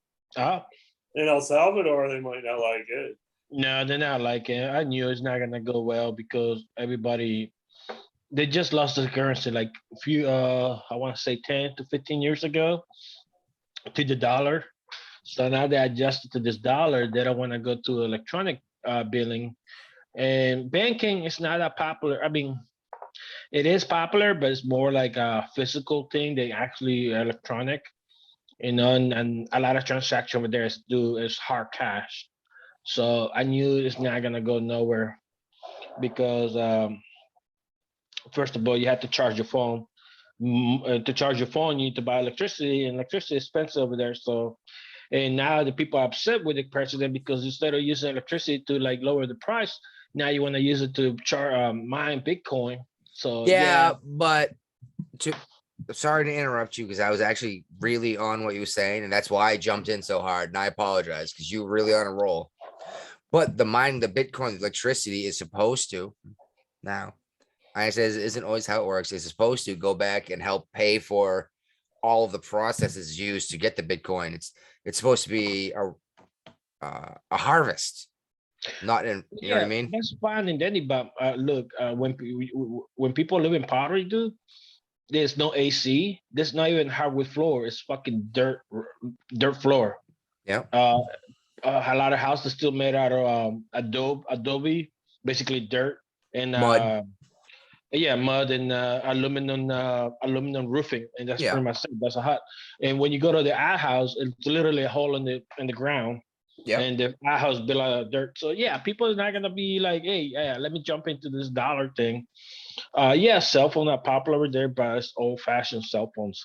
in El Salvador, they might not like it. No, they're not like it. I knew it's not gonna go well because they just lost the currency like a few I want to say 10 to 15 years ago to the dollar. So now they adjusted to this dollar. They don't want to go to electronic billing, and banking is not that popular. I mean, it is popular, but it's more like a physical thing. They actually electronic, and a lot of transaction over there is hard cash. So I knew it's not gonna go nowhere because first of all, you have to charge your phone. To charge your phone, you need to buy electricity, and electricity is expensive over there. So, and now the people are upset with the president because instead of using electricity to like lower the price, now you want to use it to mine Bitcoin. So yeah, but sorry to interrupt you because I was actually really on what you were saying, and that's why I jumped in so hard. And I apologize because you were really on a roll. But the Bitcoin electricity is supposed to now. I says isn't always how it works. It's supposed to go back and help pay for all of the processes used to get the Bitcoin. It's supposed to be a harvest, not in you know what I mean. That's fine and dandy, but look, when people live in poverty, dude, there's no AC. There's not even hardwood floor. It's fucking dirt floor. Yeah. A lot of houses still made out of adobe, basically dirt and mud. Mud and aluminum roofing, and that's pretty much it. That's a hut. And when you go to the outhouse, it's literally a hole in the ground. Yeah. And the outhouse built out of dirt. So yeah, people are not gonna be like, hey, yeah, let me jump into this dollar thing. Cell phone are popular over there, but it's old-fashioned cell phones.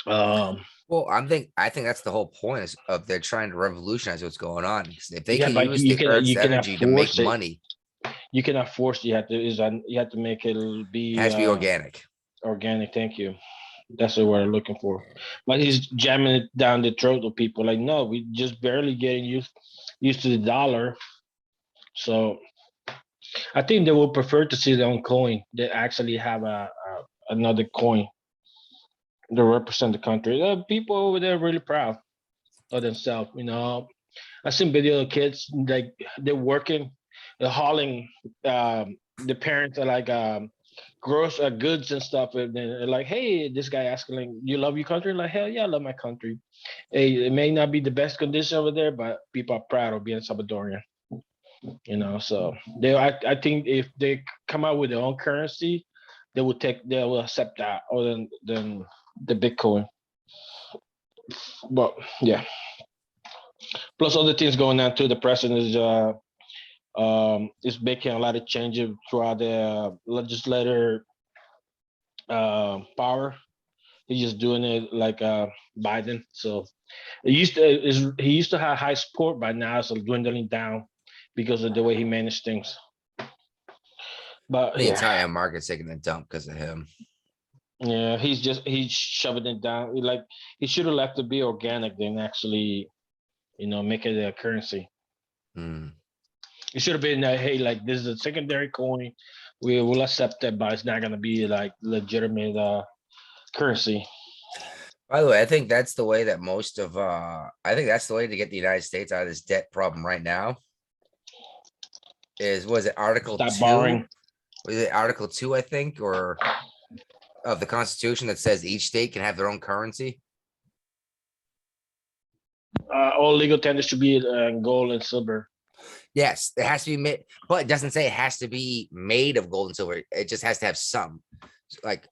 Well, I think that's the whole point of they're trying to revolutionize what's going on. If they can use the Earth's energy to make money, you cannot force. You have to make it be. It has to be organic. Organic. Thank you. That's what we're looking for. But he's jamming it down the throat of people. Like, no, we just barely getting used to the dollar. So I think they would prefer to see their own coin. They actually have another coin to represent the country. People over there are really proud of themselves. You know, I seen video of kids like they're working, they're hauling. The parents are like gross goods and stuff, and they're like, "Hey, this guy asking, like, you love your country?" Like, hell yeah, I love my country. Hey, it may not be the best condition over there, but people are proud of being Salvadorian. So I think if they come out with their own currency, they will accept that, or than the Bitcoin. But yeah, plus other things going on too. The president is making a lot of changes throughout the legislator power. He's just doing it like Biden. So he used to have high support, but now it's dwindling down because of the way he managed things. But The yeah, entire market's taking a dump because of him. yeah, he's shoving it down. Like he should have left it be organic than actually, make it a currency. Mm. It should have been hey, like this is a secondary coin. We will accept it, but it's not gonna be like legitimate currency. By the way, I think that's the way that I think that's the way to get the United States out of this debt problem right now. Was it Article Stop 2? borrowing. Was it Article 2, I think, or of the Constitution that says each state can have their own currency? All legal tenders should be gold and silver. Yes, it has to be made, but it doesn't say it has to be made of gold and silver. It just has to have some. Like,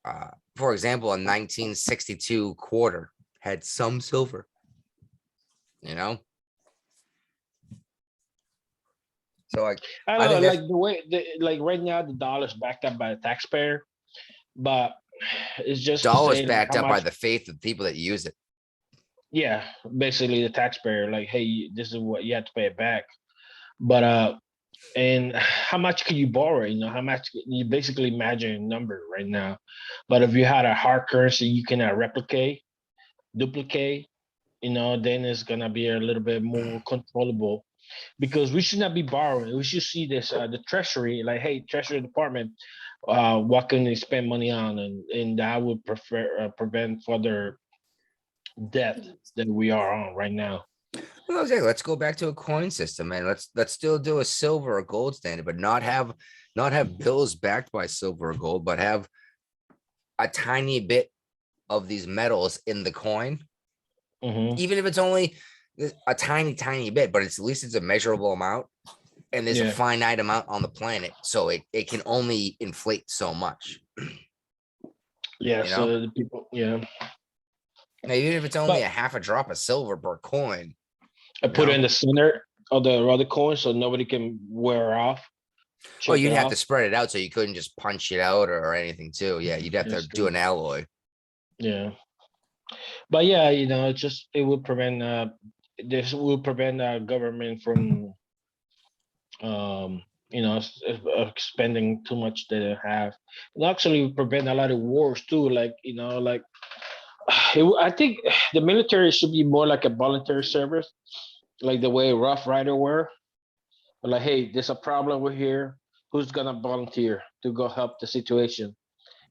for example, a 1962 quarter had some silver. So like, I I don't know, think like the way, like right now, the dollar's backed up by the taxpayer, but it's just to dollars say, like, backed how up by much. the faith of the people that use it. Yeah, basically the taxpayer, like, hey, this is what you have to pay it back. But and how much can you borrow? How much you basically imagine a number right now. But if you had a hard currency, you cannot duplicate, then it's gonna be a little bit more controllable. Because we should not be borrowing. We should see this the treasury, like, hey, treasury department, what can they spend money on, and that would prevent further debt that we are on right now. Well, okay, let's go back to a coin system, man. Let's still do a silver or gold standard, but not have bills backed by silver or gold, but have a tiny bit of these metals in the coin. Mm-hmm. Even if it's only a tiny bit, but at least it's a measurable amount, and there's a finite amount on the planet, so it can only inflate so much. Yeah, so the people, now, even if it's only a half a drop of silver per coin, I put it in the center of the other coin so nobody can wear off. Well, you'd have to spread it out, so you couldn't just punch it out or anything too. Yeah, you'd have to do an alloy. Yeah, but yeah, it will prevent government from spending too much they have. It actually prevent a lot of wars too. I think the military should be more like a voluntary service, like the way Rough Rider were. Like, hey, there's a problem with here. Who's gonna volunteer to go help the situation?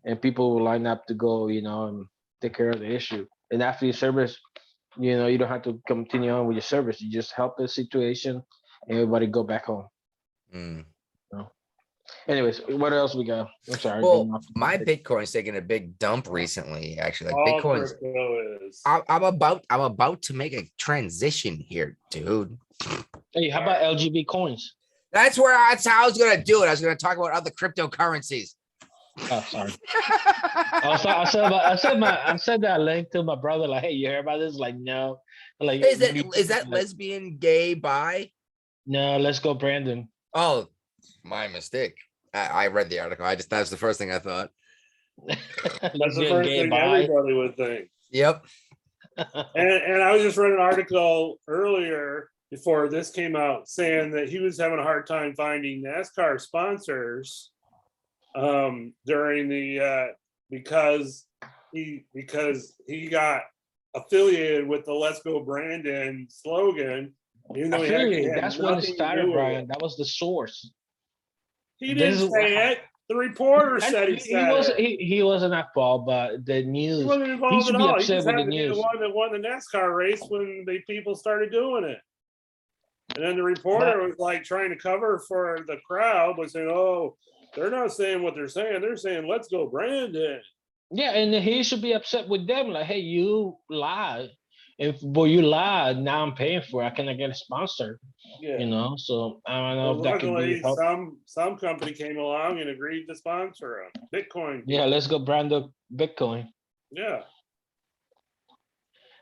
And people will line up to go, and take care of the issue. And after your service, you don't have to continue on with your service. You just help the situation, and everybody go back home. Mm. Anyways, what else we got? I'm sorry. Well, my Bitcoin's taking a big dump recently. Actually, like Bitcoin's. I'm about to make a transition here, dude. Hey, how about LGB coins? That's how I was gonna do it. I was gonna talk about other cryptocurrencies. Oh, sorry. I said that link to my brother. Like, hey, you hear about this? Like, no. Like, is that lesbian, gay, bi? No, let's go, Brandon. Oh, my mistake. I read the article. That was the first thing I thought. That's the first thing everybody would think. Yep. And I was just reading an article earlier before this came out saying that he was having a hard time finding NASCAR sponsors during the because he got affiliated with the "Let's Go Brandon" slogan. Even though that's when it started, Brian. That was the source. He didn't say it. The reporter said he wasn't at fault, but the news. He wasn't involved at all. He just happened to be the news. one that won the NASCAR race when the people started doing it. And then the reporter was like trying to cover for the crowd by saying, "Oh, they're not saying what they're saying. They're saying, 'Let's go, Brandon.'" Yeah, and he should be upset with them. Like, hey, you lied. if but you lie, now I'm paying for it. I cannot get a sponsor, Yeah. you know. So I don't know But if that could be luckily, help. some company came along and agreed to sponsor them. Bitcoin. Yeah, let's go brand up Bitcoin. Yeah.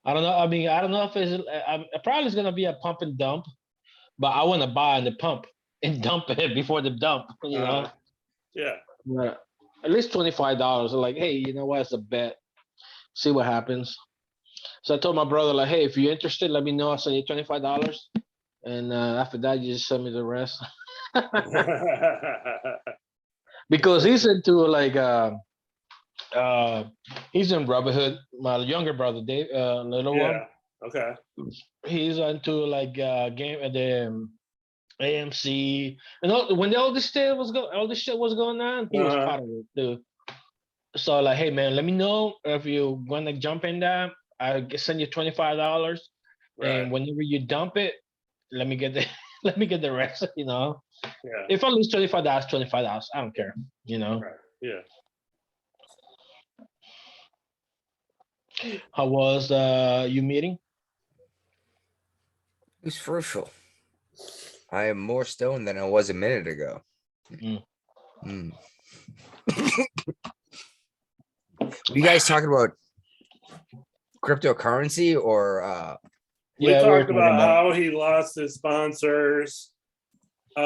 I don't know. I mean, I don't know if probably it's gonna be a pump and dump, but I want to buy in the pump and dump it before the dump. You know, Yeah. but at least $25. Like, hey, you know what? It's a bet. See what happens. So I told my brother, like, hey, if you're interested, let me know. I'll send you $25, and after that, you just send me the rest. Because he's into like he's in brotherhood. My younger brother, Dave, little one, Yeah. Okay. he's into like game at the AMC, and when all this shit was going on, he was part of it too. So like, hey man, let me know if you want to jump in there. I'll send you $25, and whenever you dump it, let me get the let me get the rest. You know, Yeah. if I lose $25, $25, I don't care. You know. Right. Yeah. How was you meeting? It was fruitful. I am more stoned than I was a minute ago. Mm. Mm. You guys talking about cryptocurrency or We Yeah, we were talked talking about about how he lost his sponsors he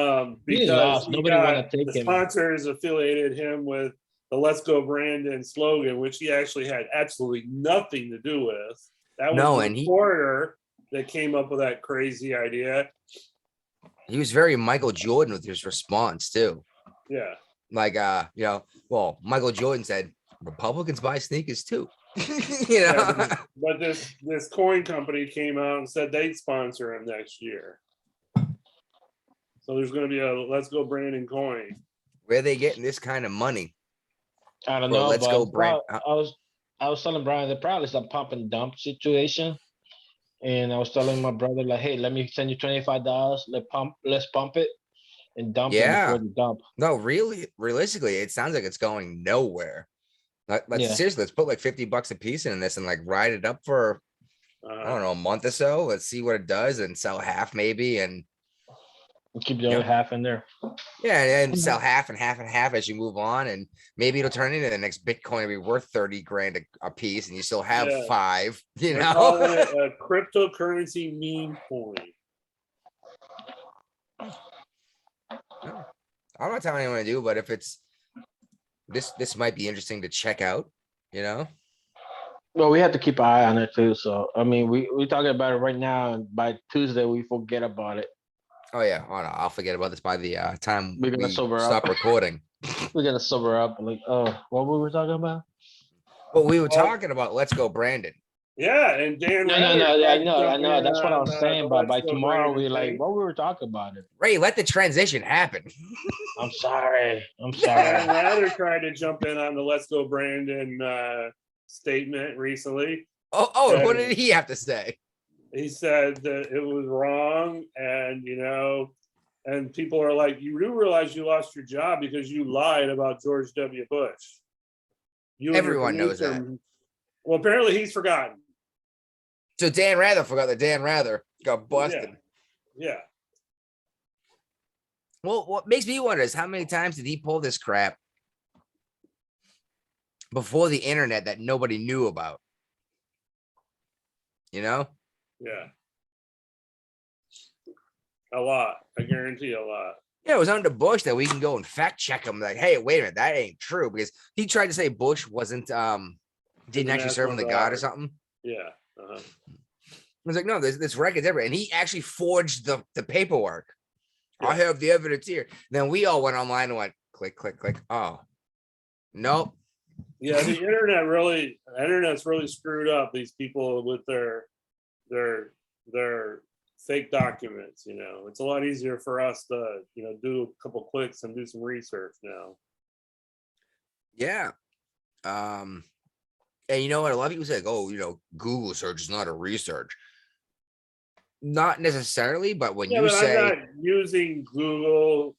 because lost. he Nobody want got to take the him. sponsors affiliated him with the "Let's Go Brandon" slogan, which he actually had absolutely nothing to do with. That was No, the and he- reporter that came up with that crazy idea. he was very Michael Jordan with his response too. Yeah. Like you know, well, Michael Jordan said Republicans buy sneakers too. You know, But this coin company came out and said they'd sponsor him next year. So there's going to be a "Let's Go Brandon" coin. where are they getting this kind of money? I don't Bro, know, let's but go, Brand. I was telling Brian that probably it's a pump and dump situation, and I was telling my brother like, hey, let me send you $25. Let's pump it and dump it Yeah. before the dump. No, really, realistically, it sounds like it's going nowhere. Let's Yeah. seriously, let's put like $50 a piece in this and like ride it up for I don't know, a month or so. Let's see what it does and sell half maybe and Keep the other half in there. yeah, and sell half and half as you move on, and maybe it'll turn into the next Bitcoin to be worth 30 grand a piece, and you still have Yeah. 5. You They're know, calling it a cryptocurrency meme coin. I'm not telling anyone to do, but if it's this might be interesting to check out. You know, Well, we have to keep an eye on it too. So I mean, we're talking about it right now, and by Tuesday we forget about it. oh yeah, oh no, I'll forget about this by the time We're gonna we sober stop up. recording. We're gonna sober up. Like, oh, what were we talking about? But we were talking about Let's Go Brandon. Yeah, and Dan. No, Rather I tried to know. jump in That's what I was on, saying. the But by "Let's Go tomorrow, Brandon" we like thing. what we were talking about it. Ray, let the transition happen. I'm sorry. Dan sorry. Rather tried to jump in on the "Let's Go Brandon" statement recently. Oh, what did he have to say? He said that it was wrong, and and people are like, "You do realize you lost your job because you lied about George W. Bush." Everyone knows that. Well, apparently he's forgotten. So Dan Rather forgot that Dan Rather got busted. Yeah. Well, what makes me wonder is how many times did he pull this crap before the internet that nobody knew about? You know? Yeah. A lot. I guarantee a lot. Yeah, it was under Bush that we can go and fact check him. Like, hey, wait a minute, that ain't true because he tried to say Bush wasn't didn't actually serve in the God or something. Yeah. I was like, no, this record's everywhere. And he actually forged the paperwork. Yeah. I have the evidence here. Then we all went online and went click, click, click. Oh, nope. Yeah, the internet's really screwed up these people with their fake documents. It's a lot easier for us to do a couple clicks and do some research now. Yeah. And you know what? A lot of people say, like, oh, Google search is not a research. Not necessarily, but when you say I'm not using Google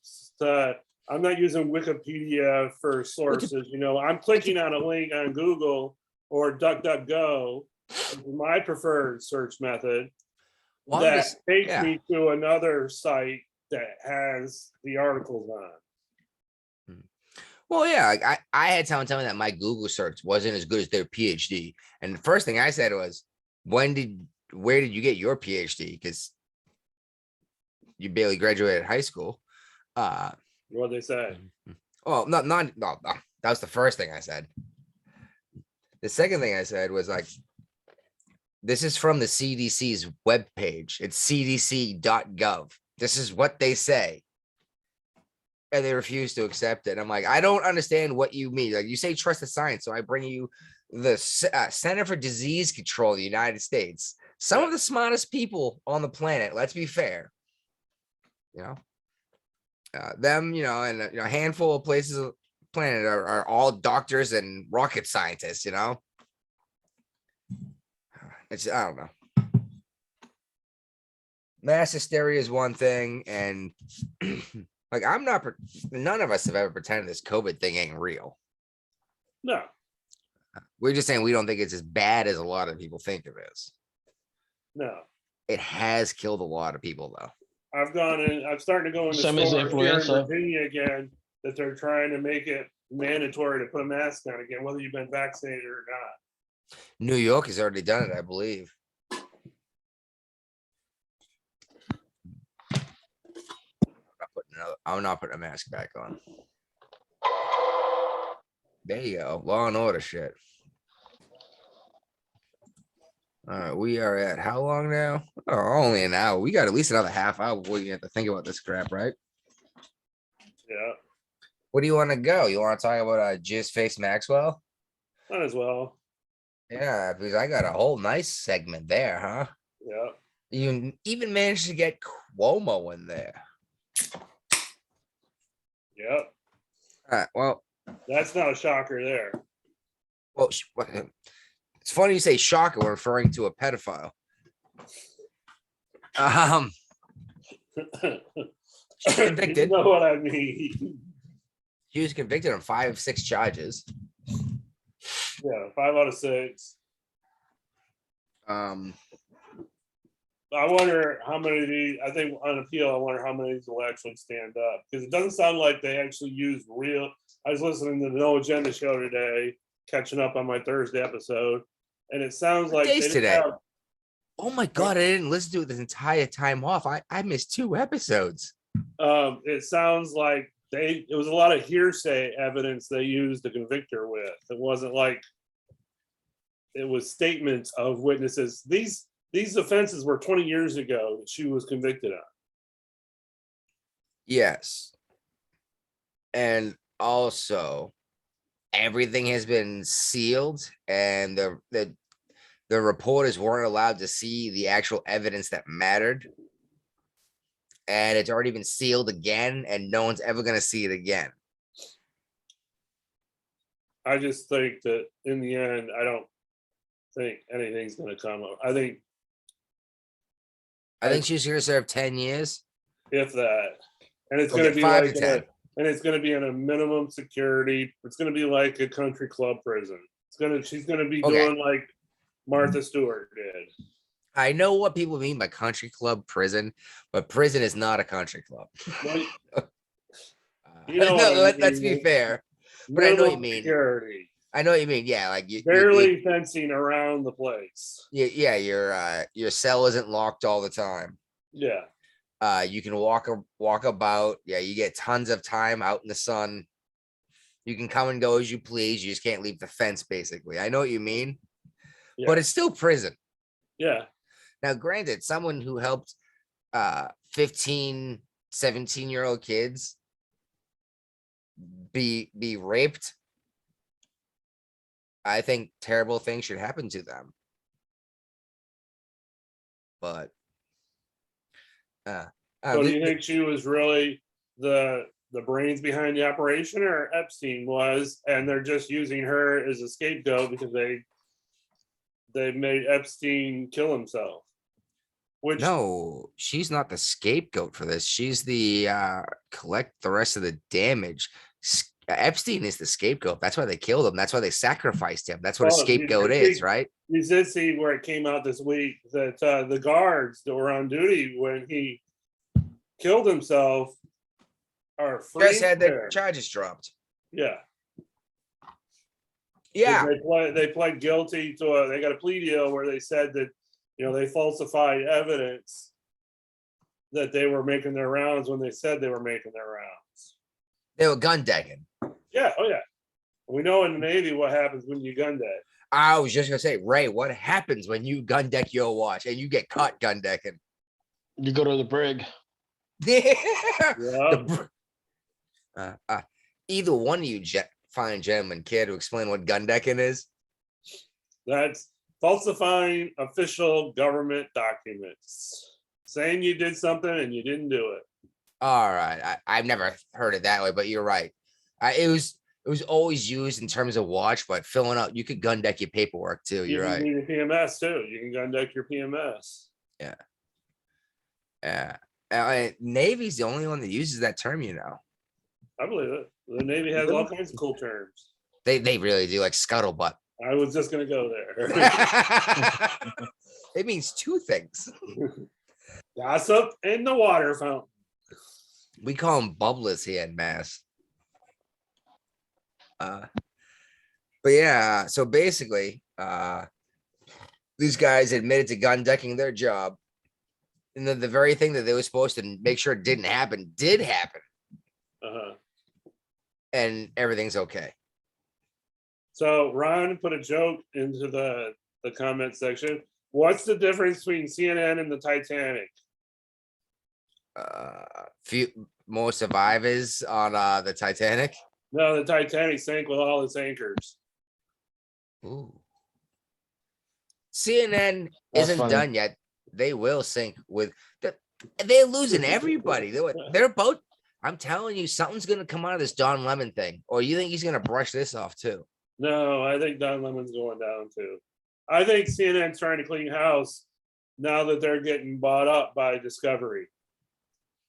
I'm not using Wikipedia for sources. I'm clicking on a link on Google or DuckDuckGo is my preferred search method. Well, That takes yeah. me to another site that has the articles on. Well, yeah, like I had someone tell me that my Google search wasn't as good as their PhD. And the first thing I said was, where did you get your PhD? Because you barely graduated high school. What they say. Well, no, that was the first thing I said. The second thing I said was like, this is from the CDC's webpage. It's cdc.gov. This is what they say. And they refuse to accept it. I'm like, I don't understand what you mean. Like, you say trust the science, so I bring you the Center for Disease Control of the United States. Some of the smartest people on the planet. Let's be fair. You know, them. You know, and a handful of places on the planet are all doctors and rocket scientists. You know, it's I don't know. Mass hysteria is one thing, and like none of us have ever pretended this COVID thing ain't real. No. We're just saying we don't think it's as bad as a lot of people think it is. No. It has killed a lot of people, though. I'm starting to go into Some is stores here in influenza. Virginia again that they're trying to make it mandatory to put a mask on again, whether you've been vaccinated or not. New York has already done it, I believe. I'm not putting a mask back on. There you go. Law and order shit. All right, we are at how long now? Oh, only an hour. We got at least another half hour before you have to think about this crap, right? Yeah. What do you want to go? You want to talk about Jizz Face Maxwell? Might as well. Yeah, because I got a whole nice segment there, huh? Yeah. You even managed to get Cuomo in there. Yep. All right, well, That's not a shocker there. well, it's funny you say shocker when referring to a pedophile. She's convicted. You know what I mean? She was convicted on 5-6 charges. Yeah, 5 out of 6. I wonder how many of these, I think on appeal, I wonder how many of these will actually stand up. Because it doesn't sound like they actually use real. I was listening to the No Agenda show today, catching up on my Thursday episode. And it sounds like Days they today. have, Oh my God, I didn't listen to it this entire time off. I missed 2 episodes. it sounds like it was a lot of hearsay evidence they used to convict her with. It wasn't like it was statements of witnesses. These offenses were 20 years ago that she was convicted of. Yes. And also, everything has been sealed, and the reporters weren't allowed to see the actual evidence that mattered. And it's already been sealed again, and no one's ever going to see it again. I just think that in the end, I don't think anything's going to come up. I think she's going to serve 10 years. if that, and it's Okay, going to be 5 like to 10. and it's going to be in a minimum security. It's going to be like a country club prison. She's going to be doing like Martha Stewart did. I know what people mean by country club prison, but prison is not a country club. You know what I let's mean. be fair. But I know what you mean. Security. I know what you mean. Yeah, like you Barely fencing around the place. Yeah, your cell isn't locked all the time. Yeah. You can walk about. Yeah, you get tons of time out in the sun. You can come and go as you please. You just can't leave the fence, basically. I know what you mean. Yeah. But it's still prison. Yeah. Now, granted, someone who helped 15, 17-year-old kids be raped, I think terrible things should happen to them. But so do you think she was really the brains behind the operation, or Epstein was, and they're just using her as a scapegoat because they made Epstein kill himself? Which no, she's not the scapegoat for this. She's the collect the rest of the damage. Epstein is the scapegoat. That's why they killed him. That's why they sacrificed him. That's what a Well, scapegoat is, right? You did see where it came out this week that the guards that were on duty when he killed himself are free. Just had their charges dropped. Yeah. Yeah. They pled guilty to they got a plea deal where they said that, they falsified evidence that they were making their rounds when they said they were making their rounds. They were gun decking. Yeah. Oh, yeah. We know in the Navy what happens when you gun deck. I was just gonna say, Ray, what happens when you gun deck your watch and you get caught gun decking? You go to the brig. Either one of you fine gentlemen care to explain what gun decking is? That's falsifying official government documents, saying you did something and you didn't do it. All right, I've never heard it that way, but you're right. It was always used in terms of watch, but filling out, you could gun deck your paperwork too. You're right. You can need a PMS too. You can gun deck your PMS. Yeah. Navy's the only one that uses that term, I believe it. The Navy has all kinds of cool terms. They really do, like scuttlebutt. I was just going to go there. It means two things. Gossip and the water fountain. We call them bubblers here in Mass. But yeah, so basically, these guys admitted to gun decking their job. And then the very thing that they were supposed to make sure it didn't happen, did happen. And everything's okay. So Ron put a joke into the comment section. What's the difference between CNN and the Titanic? Few more survivors on the Titanic. No, the Titanic sank with all its anchors. Ooh. CNN That's isn't funny. done yet. They will sink with they're losing everybody. They're about, I'm telling you, something's gonna come out of this Don Lemon thing. Or you think he's gonna brush this off too? No, I think Don Lemon's going down too. I think CNN's trying to clean house now that they're getting bought up by Discovery.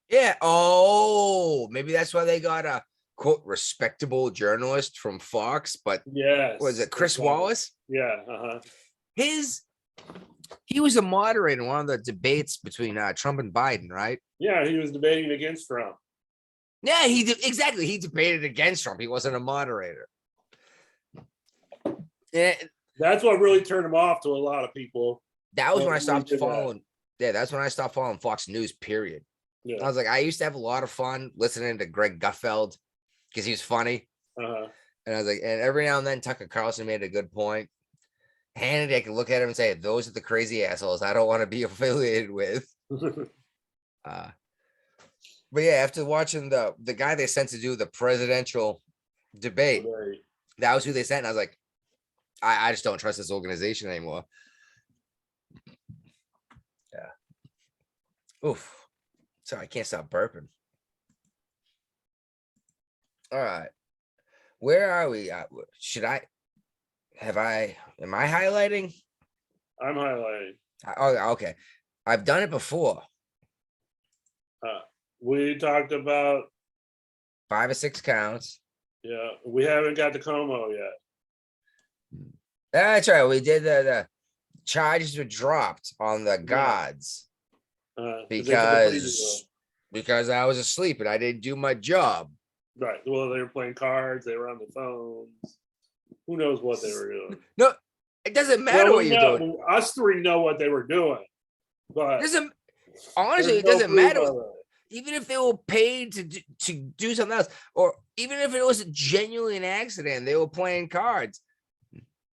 Yeah. Oh, maybe that's why they got a quote respectable journalist from Fox, but Yes. was it Chris Wallace? Yeah. He was a moderator in one of the debates between Trump and Biden, right? Yeah, he was debating against Trump. Yeah, he did exactly. He debated against Trump. He wasn't a moderator. Yeah, That's what really turned him off to a lot of people. that was when I Well, stopped we did that. following. Yeah, that's when I stopped following Fox News. Period. Yeah. I was like, I used to have a lot of fun listening to Greg Gutfeld because he was funny, Uh-huh. and I was like, and every now and then Tucker Carlson made a good point. Hannity, I could look at him and say, "Those are the crazy assholes I don't want to be affiliated with." But yeah, after watching the guy they sent to do the presidential debate, Right. that was who they sent. And I was like, I just don't trust this organization anymore. Yeah. Oof. Sorry, I can't stop burping. All right. Where are we? Am I highlighting? I'm highlighting. Oh, okay. I've done it before. We talked about, 5 or 6 counts. yeah, we haven't got the Como yet. That's right. We did the charges were dropped on the gods They took the plea because I was asleep and I didn't do my job. deal. Right. Well, they were playing cards. They were on the phones. Who knows what they were doing? No, it doesn't matter Well, what we you're know- doing. Us three know what they were doing, but It doesn't honestly, there's it doesn't no proof matter. of it. Even if they were paid to do something else, or even if it was genuinely an accident, they were playing cards.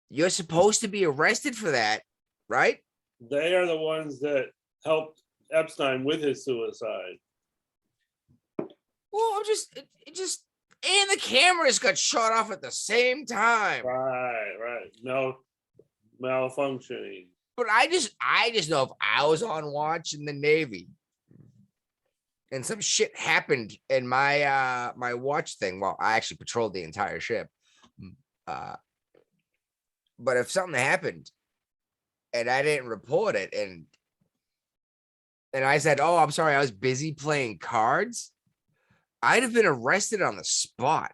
You're supposed to be arrested for that, right? They are the ones that helped Epstein with his suicide. Well, it just and the cameras got shot off at the same time. Right. No malfunctioning. But I just know if I was on watch in the Navy and some shit happened in my my watch thing. Well, I actually patrolled the entire ship. But if something happened and I didn't report it and I said, "Oh, I'm sorry, I was busy playing cards," I'd have been arrested on the spot.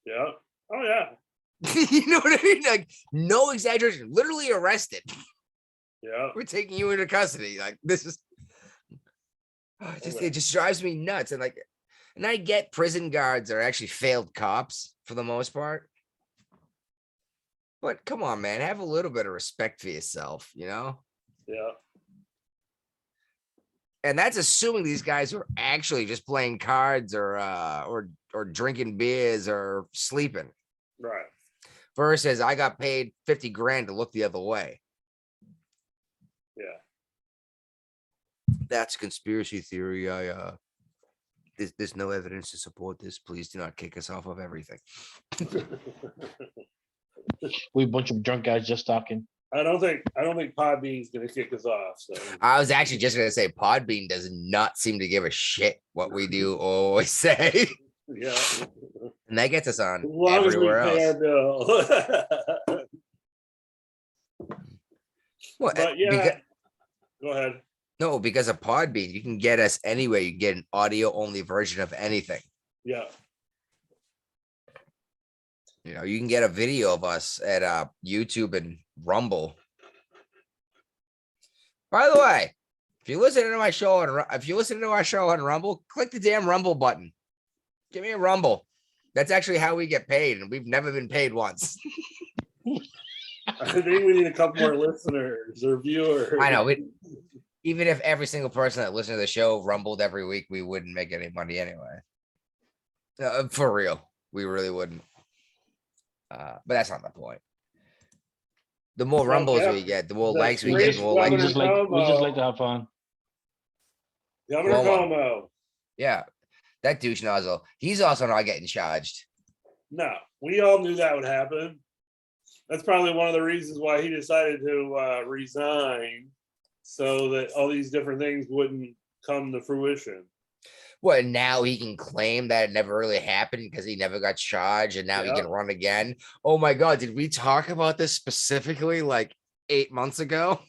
Yeah. Oh yeah. You know what I mean? Like, no exaggeration, literally arrested. Yeah. We're taking you into custody. Like, this is it just drives me nuts. And I get prison guards are actually failed cops for the most part. But come on, man, have a little bit of respect for yourself, you know? Yeah. And that's assuming these guys are actually just playing cards or drinking beers or sleeping. Right. Versus I got paid 50 grand to look the other way. Yeah. That's a conspiracy theory. There's no evidence to support this. Please do not kick us off of everything. We a bunch of drunk guys just talking. I don't think Podbean's gonna kick us off. So I was actually just gonna say Podbean does not seem to give a shit what we do or always say. yeah. And that gets us on As long everywhere as we pay else. our bill. Well, But yeah. Go ahead. no, because of Podbean, you can get us anywhere. You can get an audio only version of anything. Yeah. You know, you can get a video of us at YouTube and Rumble. By the way, if you're listening to my show on Rumble, click the damn Rumble button. Give me a Rumble. That's actually how we get paid, and we've never been paid once. I think we need a couple more listeners or viewers. I know. Even if every single person that listened to the show rumbled every week, we wouldn't make any money anyway. For real, we really wouldn't. But that's not the point. The more rumbles we get, the more likes we get, the more We likes. just like to have fun. Governor Cuomo. Cuomo. Yeah, that douche nozzle. He's also not getting charged. No, we all knew that would happen. That's probably one of the reasons why he decided to resign, so that all these different things wouldn't come to fruition. Well, now he can claim that it never really happened because he never got charged, and now he Yeah. can run again. Oh my God, did we talk about this specifically like 8 months ago?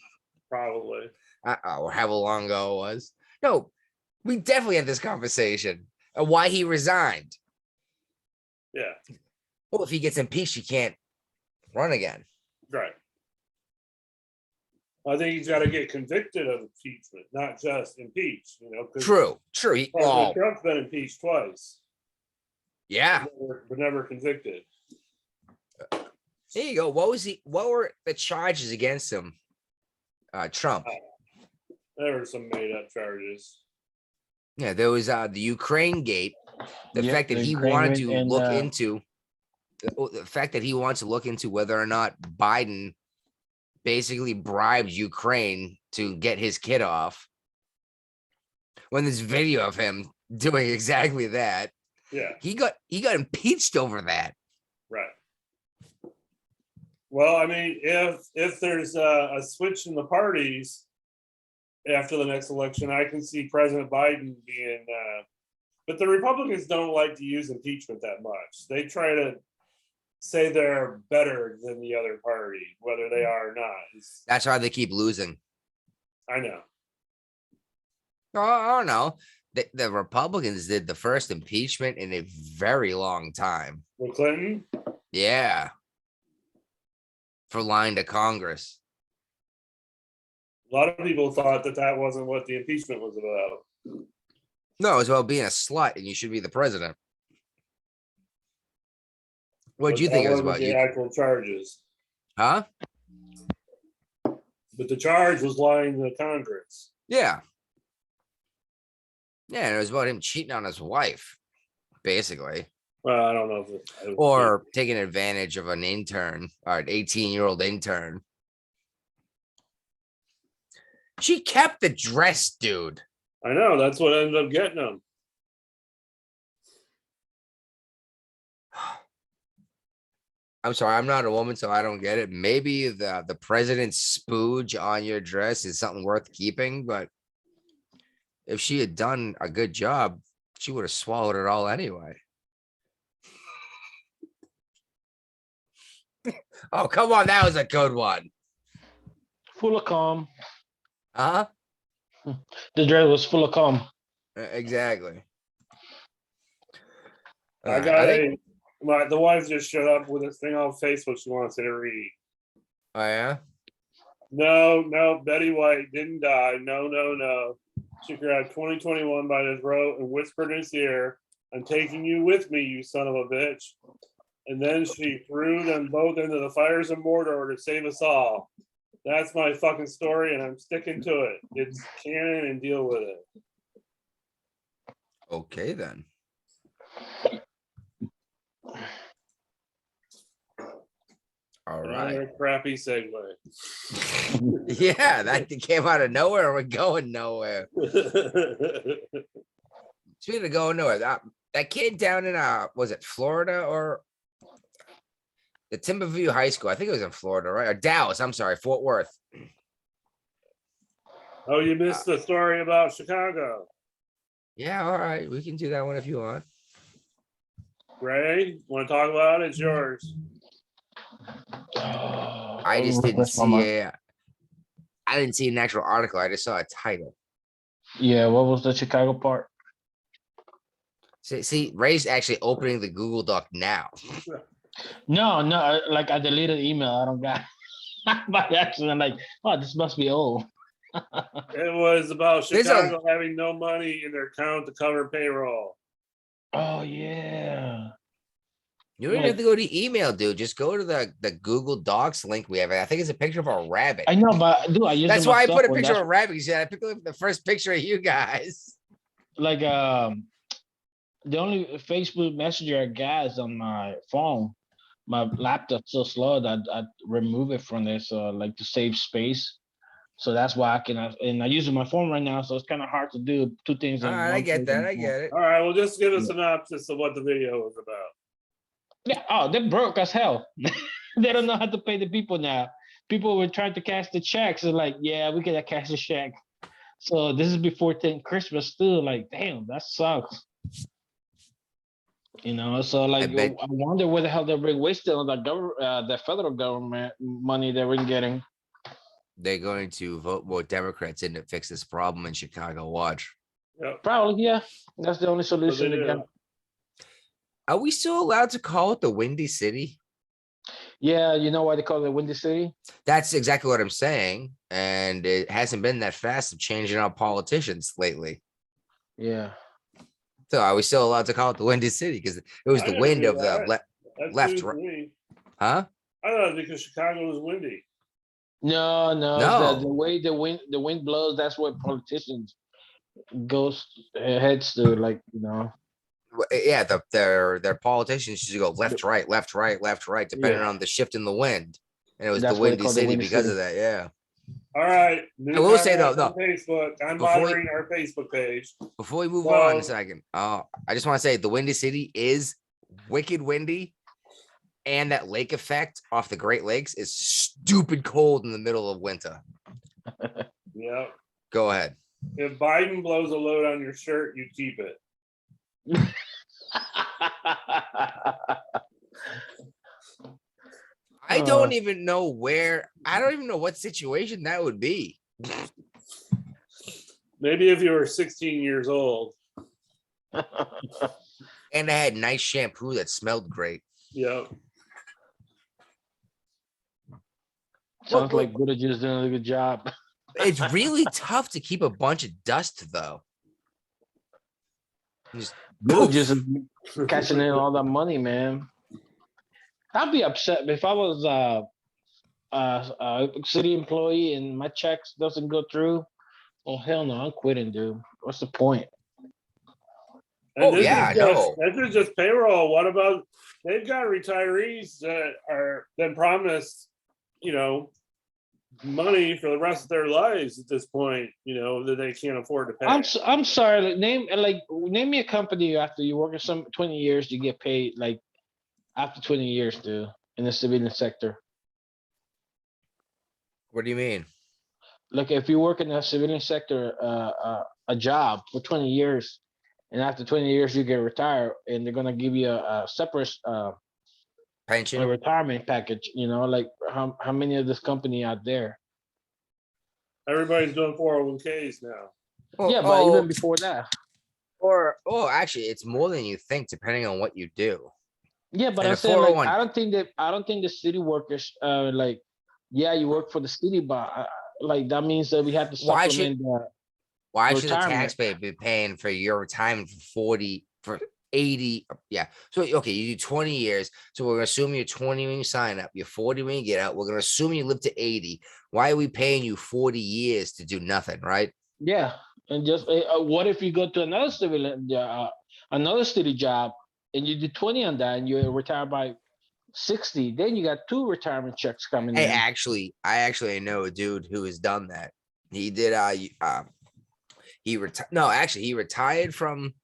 Probably. Or however long ago it was. No, we definitely had this conversation of why he resigned. Yeah. Well, if he gets impeached, he can't run again. Right. I think he's got to get convicted of impeachment, not just impeached. You know, True. President Trump's been impeached twice. Yeah. But never convicted. There you go. What were the charges against him? Trump. There were some made up charges. Yeah, there was the Ukraine gate. The Yep, fact that the he Ukraine wanted to and, look into the fact that he wants to look into whether or not Biden basically bribed Ukraine to get his kid off. When there's video of him doing exactly that. Yeah. He got impeached over that. Right. Well, I mean, if there's a switch in the parties after the next election, I can see President Biden being. But the Republicans don't like to use impeachment that much. They try to say they're better than the other party, whether they are or not. That's why they keep losing. I know. I don't know. The Republicans did the first impeachment in a very long time. Well, Clinton? Yeah. For lying to Congress. A lot of people thought that wasn't what the impeachment was about. No, it's about being a slut and you should be the president. What do you think it was about? The actual charges. Huh? But the charge was lying to Congress. Yeah. Yeah, and it was about him cheating on his wife, basically. Well, I don't know if it or taking advantage of an intern or an 18-year-old intern. She kept the dress, dude. I know. That's what ended up getting him. I'm sorry, I'm not a woman, so I don't get it. Maybe the president's spooge on your dress is something worth keeping, but if she had done a good job, she would have swallowed it all anyway. Oh, come on. That was a good one. Full of calm. Huh? The dress was full of calm. Exactly. I got The wife just showed up with this thing on Facebook she wants to read. Oh yeah. No, Betty White didn't die. No. She grabbed 2021 by the throat and whispered in his ear, "I'm taking you with me, you son of a bitch." And then she threw them both into the fires of Mordor to save us all. That's my fucking story, and I'm sticking to it. It's canon, and deal with it. Okay then. All right. Another crappy segue. Yeah, that came out of nowhere. We're going nowhere. Speaking of going nowhere, that kid down in was it Florida or the Timberview High School? I think it was in Florida, right? Or Dallas. I'm sorry, Fort Worth. Oh, you missed the story about Chicago. Yeah, all right. We can do that one if you want. Ray, want to talk about it? It's yours. I just didn't see I didn't see an actual article. I just saw a title. Yeah, what was the Chicago part? See, Ray's actually opening the Google Doc now. No, like I deleted the email. I don't got by accident. Like, oh, this must be old. It was about Chicago having no money in their account to cover payroll. Oh yeah. You don't have to go to email, dude. Just go to the Google Docs link we have. I think it's a picture of a rabbit. I know, but dude, I use That's why I put a picture of a rabbit. You said I picked up the first picture of you guys. Like the only Facebook Messenger I got is on my phone. My laptop's so slow that I remove it from there, so like to save space. So that's why I can, and I use my phone right now, so it's kind of hard to do two things. All right, I get that. I get it. All right, well, just give a synopsis of what the video was about. Yeah. Oh, they're broke as hell. They don't know how to pay the people now. People were trying to cash the checks. And like, yeah, we gotta cash the check. So this is before Christmas too. Like, damn, that sucks. You know, so like, I wonder where the hell they're wasting on the federal government money that we're getting. They're going to vote more Democrats in to fix this problem in Chicago. Watch. Yep. Probably, yeah. That's the only solution to get. Are we still allowed to call it the Windy City? Yeah, you know why they call it the Windy City? That's exactly what I'm saying. And it hasn't been that fast of changing our politicians lately. Yeah. So are we still allowed to call it the Windy City? Because it was the wind of the left. Huh? I thought because Chicago was windy. No. The way the wind blows, that's what politicians goes heads to, like, you know. Yeah, their politicians used to go left, right, depending on the shift in the wind. And it was the Windy City because of that. Yeah. All right. I will say though, Facebook. I'm monitoring our Facebook page. Before we move on a second, I just want to say the Windy City is wicked windy, and that lake effect off the Great Lakes is stupid cold in the middle of winter. Yeah. Go ahead. If Biden blows a load on your shirt, you keep it. I don't even know where. I don't even know what situation that would be. Maybe if you were 16 years old. And I had nice shampoo that smelled great. Yeah. Sounds like Buddha just doing a good job. It's really tough to keep a bunch of dust though. Just catching in all that money, man. I'd be upset if I was a city employee and my checks doesn't go through. Oh hell no, I'm quitting, dude. What's the point? And I know. This is just payroll. What about they've got retirees that are then promised, you know, money for the rest of their lives at this point, you know, that they can't afford to pay. I'm sorry. Name me a company after you work some 20 years, you get paid like after 20 years, dude, in the civilian sector. What do you mean? Like if you work in the civilian sector, a job for 20 years, and after 20 years you get retired, and they're gonna give you a separate pension, a retirement package. You know, like how many of this company out there? Everybody's doing 401ks now. Well, yeah, but even before that. Actually, it's more than you think, depending on what you do. Yeah, but And I'm a saying like 401. I don't think the city workers like yeah, you work for the city, but like that means that we have to Why should supplement the why should the retirement. taxpayer be paying for your retirement for 40 for 80? Yeah. So okay, you do 20 years. So we're gonna assume you're 20 when you sign up, you're 40 when you get out. We're gonna assume you live to 80. Why are we paying you 40 years to do nothing, right? Yeah, and just what if you go to another city job and you do 20 on that and you retire by 60? Then you got two retirement checks coming Hey, in. I actually know a dude who has done that. He did he retired no, actually he retired from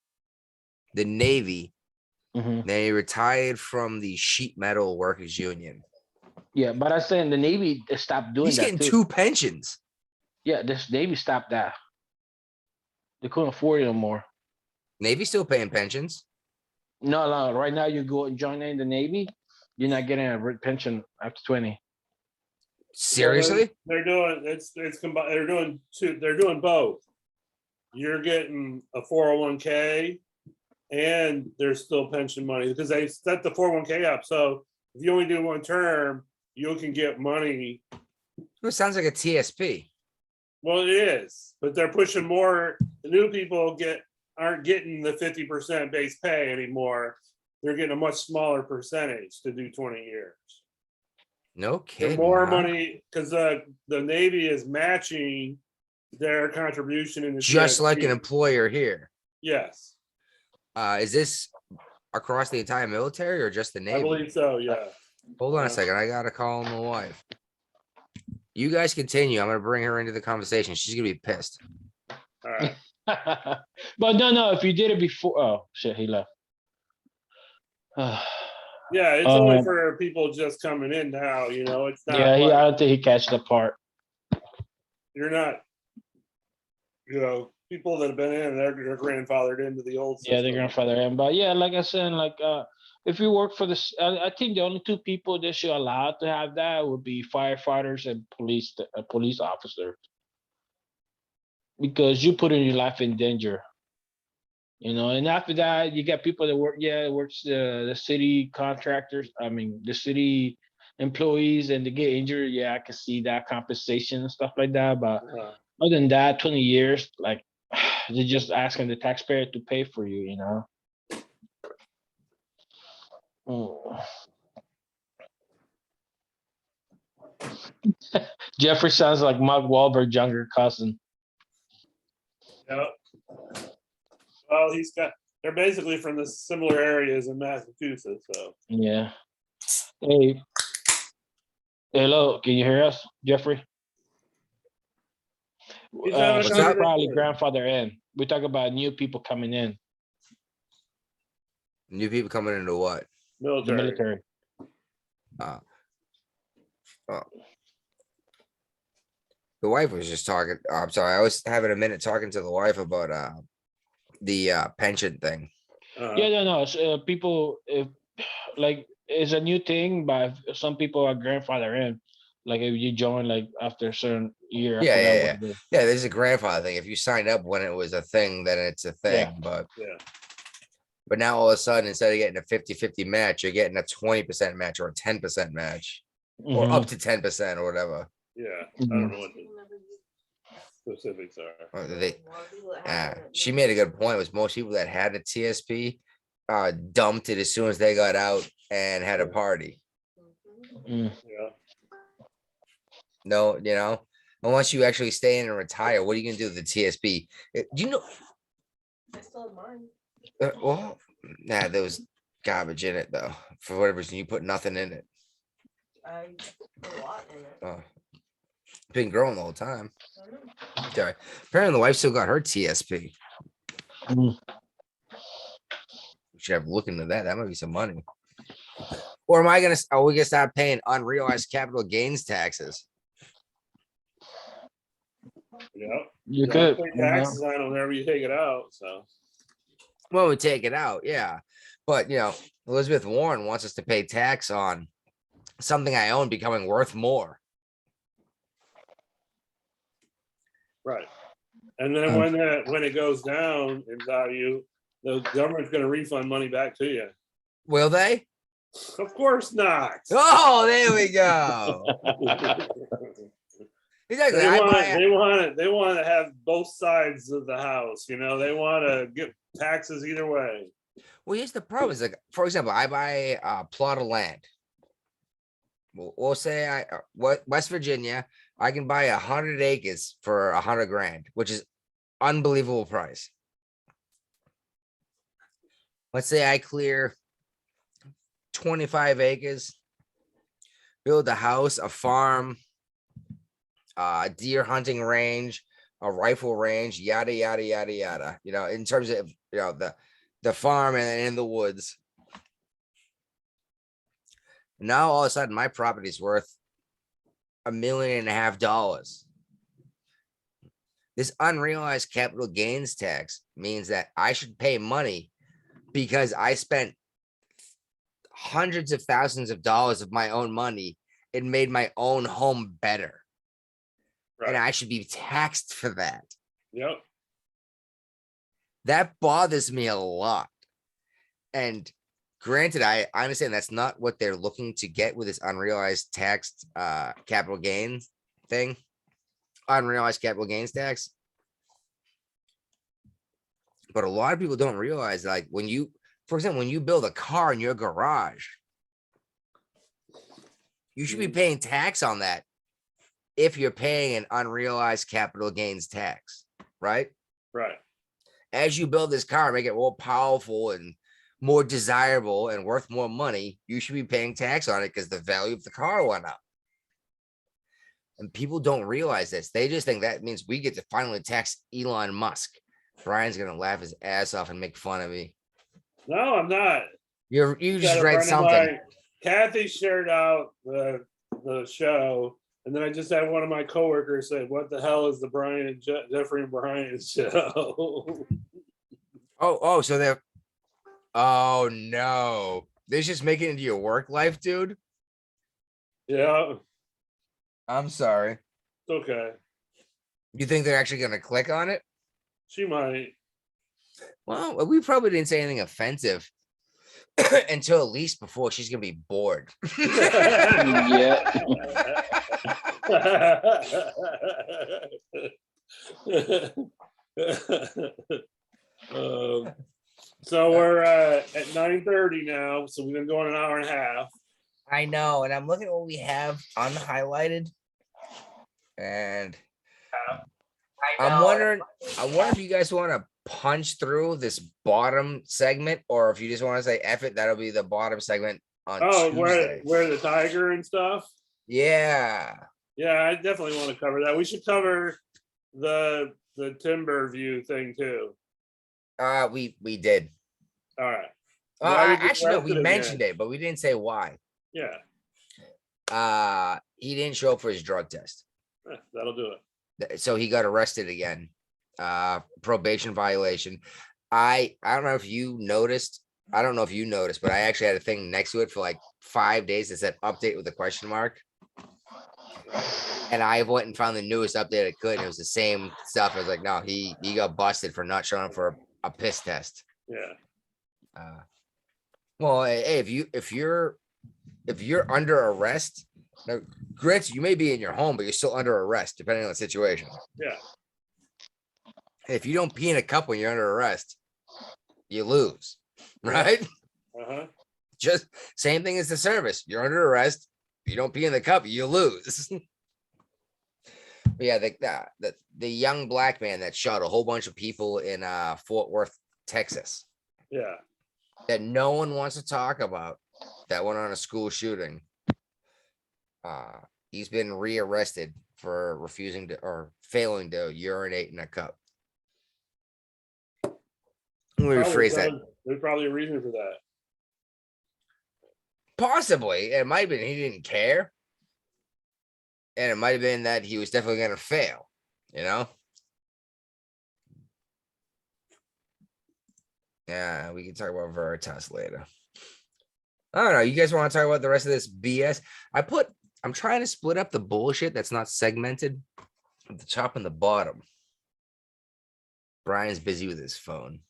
the Navy, Hmm. then he retired from the sheet metal workers union. Yeah, but I saying the Navy they stopped doing He's that getting too. 2 pensions. Yeah, this Navy stopped that. They couldn't afford it no more. Navy still paying pensions. No, no. Right now, you go and join in the Navy, you're not getting a pension after 20. Seriously? They're doing it's combined. They're doing both. You're getting a 401k, and there's still pension money because they set the 401k up. So if you only do one term, you can get money. It sounds like a TSP. Well, it is, but they're pushing more. The new people aren't getting the 50% base pay anymore. They're getting a much smaller percentage to do 20 years. No The kidding. more huh? money because the Navy is matching their contribution in the Just like an TSP. employer here. Yes, Is this across the entire military or just the I Navy? believe so. Yeah. Hold on a second. I gotta call my wife. You guys continue. I'm gonna bring her into the conversation. She's gonna be pissed. All right. But no. If you did it before, oh shit, he left. Yeah, it's only for people just coming in now. It's not. Yeah, like, I don't think he catched the part. you're not. People that have been in, they're grandfathered into the old system. Yeah, the grandfather and but yeah, like I said, like if you work for this, I think the only two people that should allow to have that would be firefighters and police officers, because you put in your life in danger. And after that, you got people that works the city contractors. I mean, the city employees, and they get injured. Yeah, I can see that compensation and stuff like that. But other than that, 20 years, like they're just asking the taxpayer to pay for you. Mm. Jeffrey sounds like Mark Wahlberg's younger cousin. Yep. Well, they're basically from the similar areas in Massachusetts. So Yeah. Hey, hello, can you hear us, Jeffrey? What's Steve up? probably grandfather in. We talk about new people coming in, New people coming into what? the military. Uh, the wife was just talking. I'm sorry. I was having a minute talking to the wife about the pension thing. Yeah, no. People, like, it's a new thing, but some people are grandfather in. Like if you join like after a certain year, I forgot Yeah. what it is. Yeah, there's a grandfather thing. If you signed up when it was a thing, then it's a thing. Yeah. But now all of a sudden, instead of getting a 50-50 match, you're getting a 20% match or a 10% match, or up to 10% or whatever. Yeah, I don't know what the specifics are. She made a good point. Was most people that had a TSP dumped it as soon as they got out and had a party. Mm. Yeah. No, unless you actually stay in and retire, what are you gonna do with the TSP? Do you know? I still have mine. Well, there was garbage in it though. For whatever reason, you put nothing in it. I put a lot in it. Oh, been growing the whole time. Okay. Apparently, the wife still got her TSP. Mm. We should have a look into that. That might be some money. Or are we gonna start paying unrealized capital gains taxes? Yeah. You could. Pay taxes on it whenever you take it out. So. Well, we take it out, yeah. But Elizabeth Warren wants us to pay tax on something I own becoming worth more. Right. And then when it goes down in value, the government's going to refund money back to you. Will they? Of course not. Oh, there we go. Exactly. They want to have both sides of the house. You know, they want to get taxes either way. Well, here's the problem. Is like, for example, I buy a plot of land. We'll say West Virginia, I can buy 100 acres for 100 grand, which is unbelievable price. Let's say I clear 25 acres, build a house, a farm, a deer hunting range, a rifle range, yada, yada, yada, yada. You know, in terms of, you know, the farm and in the woods. Now, all of a sudden, my property is worth $1.5 million. This unrealized capital gains tax means that I should pay money because I spent hundreds of thousands of dollars of my own money and made my own home better. Right. And I should be taxed for that. Yep. That bothers me a lot. And granted, I understand that's not what they're looking to get with this unrealized taxed capital gains thing. Unrealized capital gains tax. But a lot of people don't realize, like, when you, for example, when you build a car in your garage, you should be paying tax on that if you're paying an unrealized capital gains tax, right? Right. As you build this car, make it more powerful and more desirable and worth more money, you should be paying tax on it because the value of the car went up. And people don't realize this. They just think that means we get to finally tax Elon Musk. Brian's gonna laugh his ass off and make fun of me. No, I'm not. You Got just a read friend of something. mine, Kathy shared out the show, and then I just had one of my coworkers say, "What the hell is the Brian and Jeffrey and Brian show?" So they're, oh no, they're just making it into your work life, dude. Yeah, I'm sorry. it's okay. You think they're actually gonna click on it? She might. Well, we probably didn't say anything offensive until at least before she's gonna be bored. Yeah. So we're at 9:30 now, so we've been going an hour and a half. I know, and I'm looking at what we have unhighlighted, and I'm wondering if you guys want to punch through this bottom segment, or if you just want to say F it, that'll be the bottom segment on Tuesday. Where the tiger and stuff. Yeah. Yeah, I definitely want to cover that. We should cover the timber view thing too. We did. All right. Actually, no, we mentioned it, but we didn't say why. Yeah. He didn't show up for his drug test. That'll do it. So he got arrested again. Probation violation. I don't know if you noticed. I don't know if you noticed, but I actually had a thing next to it for like 5 days that said update with a question mark. And I went and found the newest update I could, and it was the same stuff. I was like, no, he got busted for not showing up for a piss test. Yeah. Well, hey, if you're under arrest, now, granted, you may be in your home, but you're still under arrest, depending on the situation. Yeah. If you don't pee in a cup when you're under arrest, you lose, right? Uh-huh. Just same thing as the service. You're under arrest. If you don't pee in the cup, you lose. But yeah, the young black man that shot a whole bunch of people in Fort Worth, Texas. Yeah. That no one wants to talk about, that went on a school shooting. He's been rearrested for refusing to or failing to urinate in a cup. Let me rephrase that. There's probably a reason for that. Possibly. It might have been he didn't care. And it might have been that he was definitely going to fail, you know? Yeah, we can talk about Veritas later. I don't know. You guys want to talk about the rest of this BS? I'm trying to split up the bullshit that's not segmented at the top and the bottom. Brian's busy with his phone.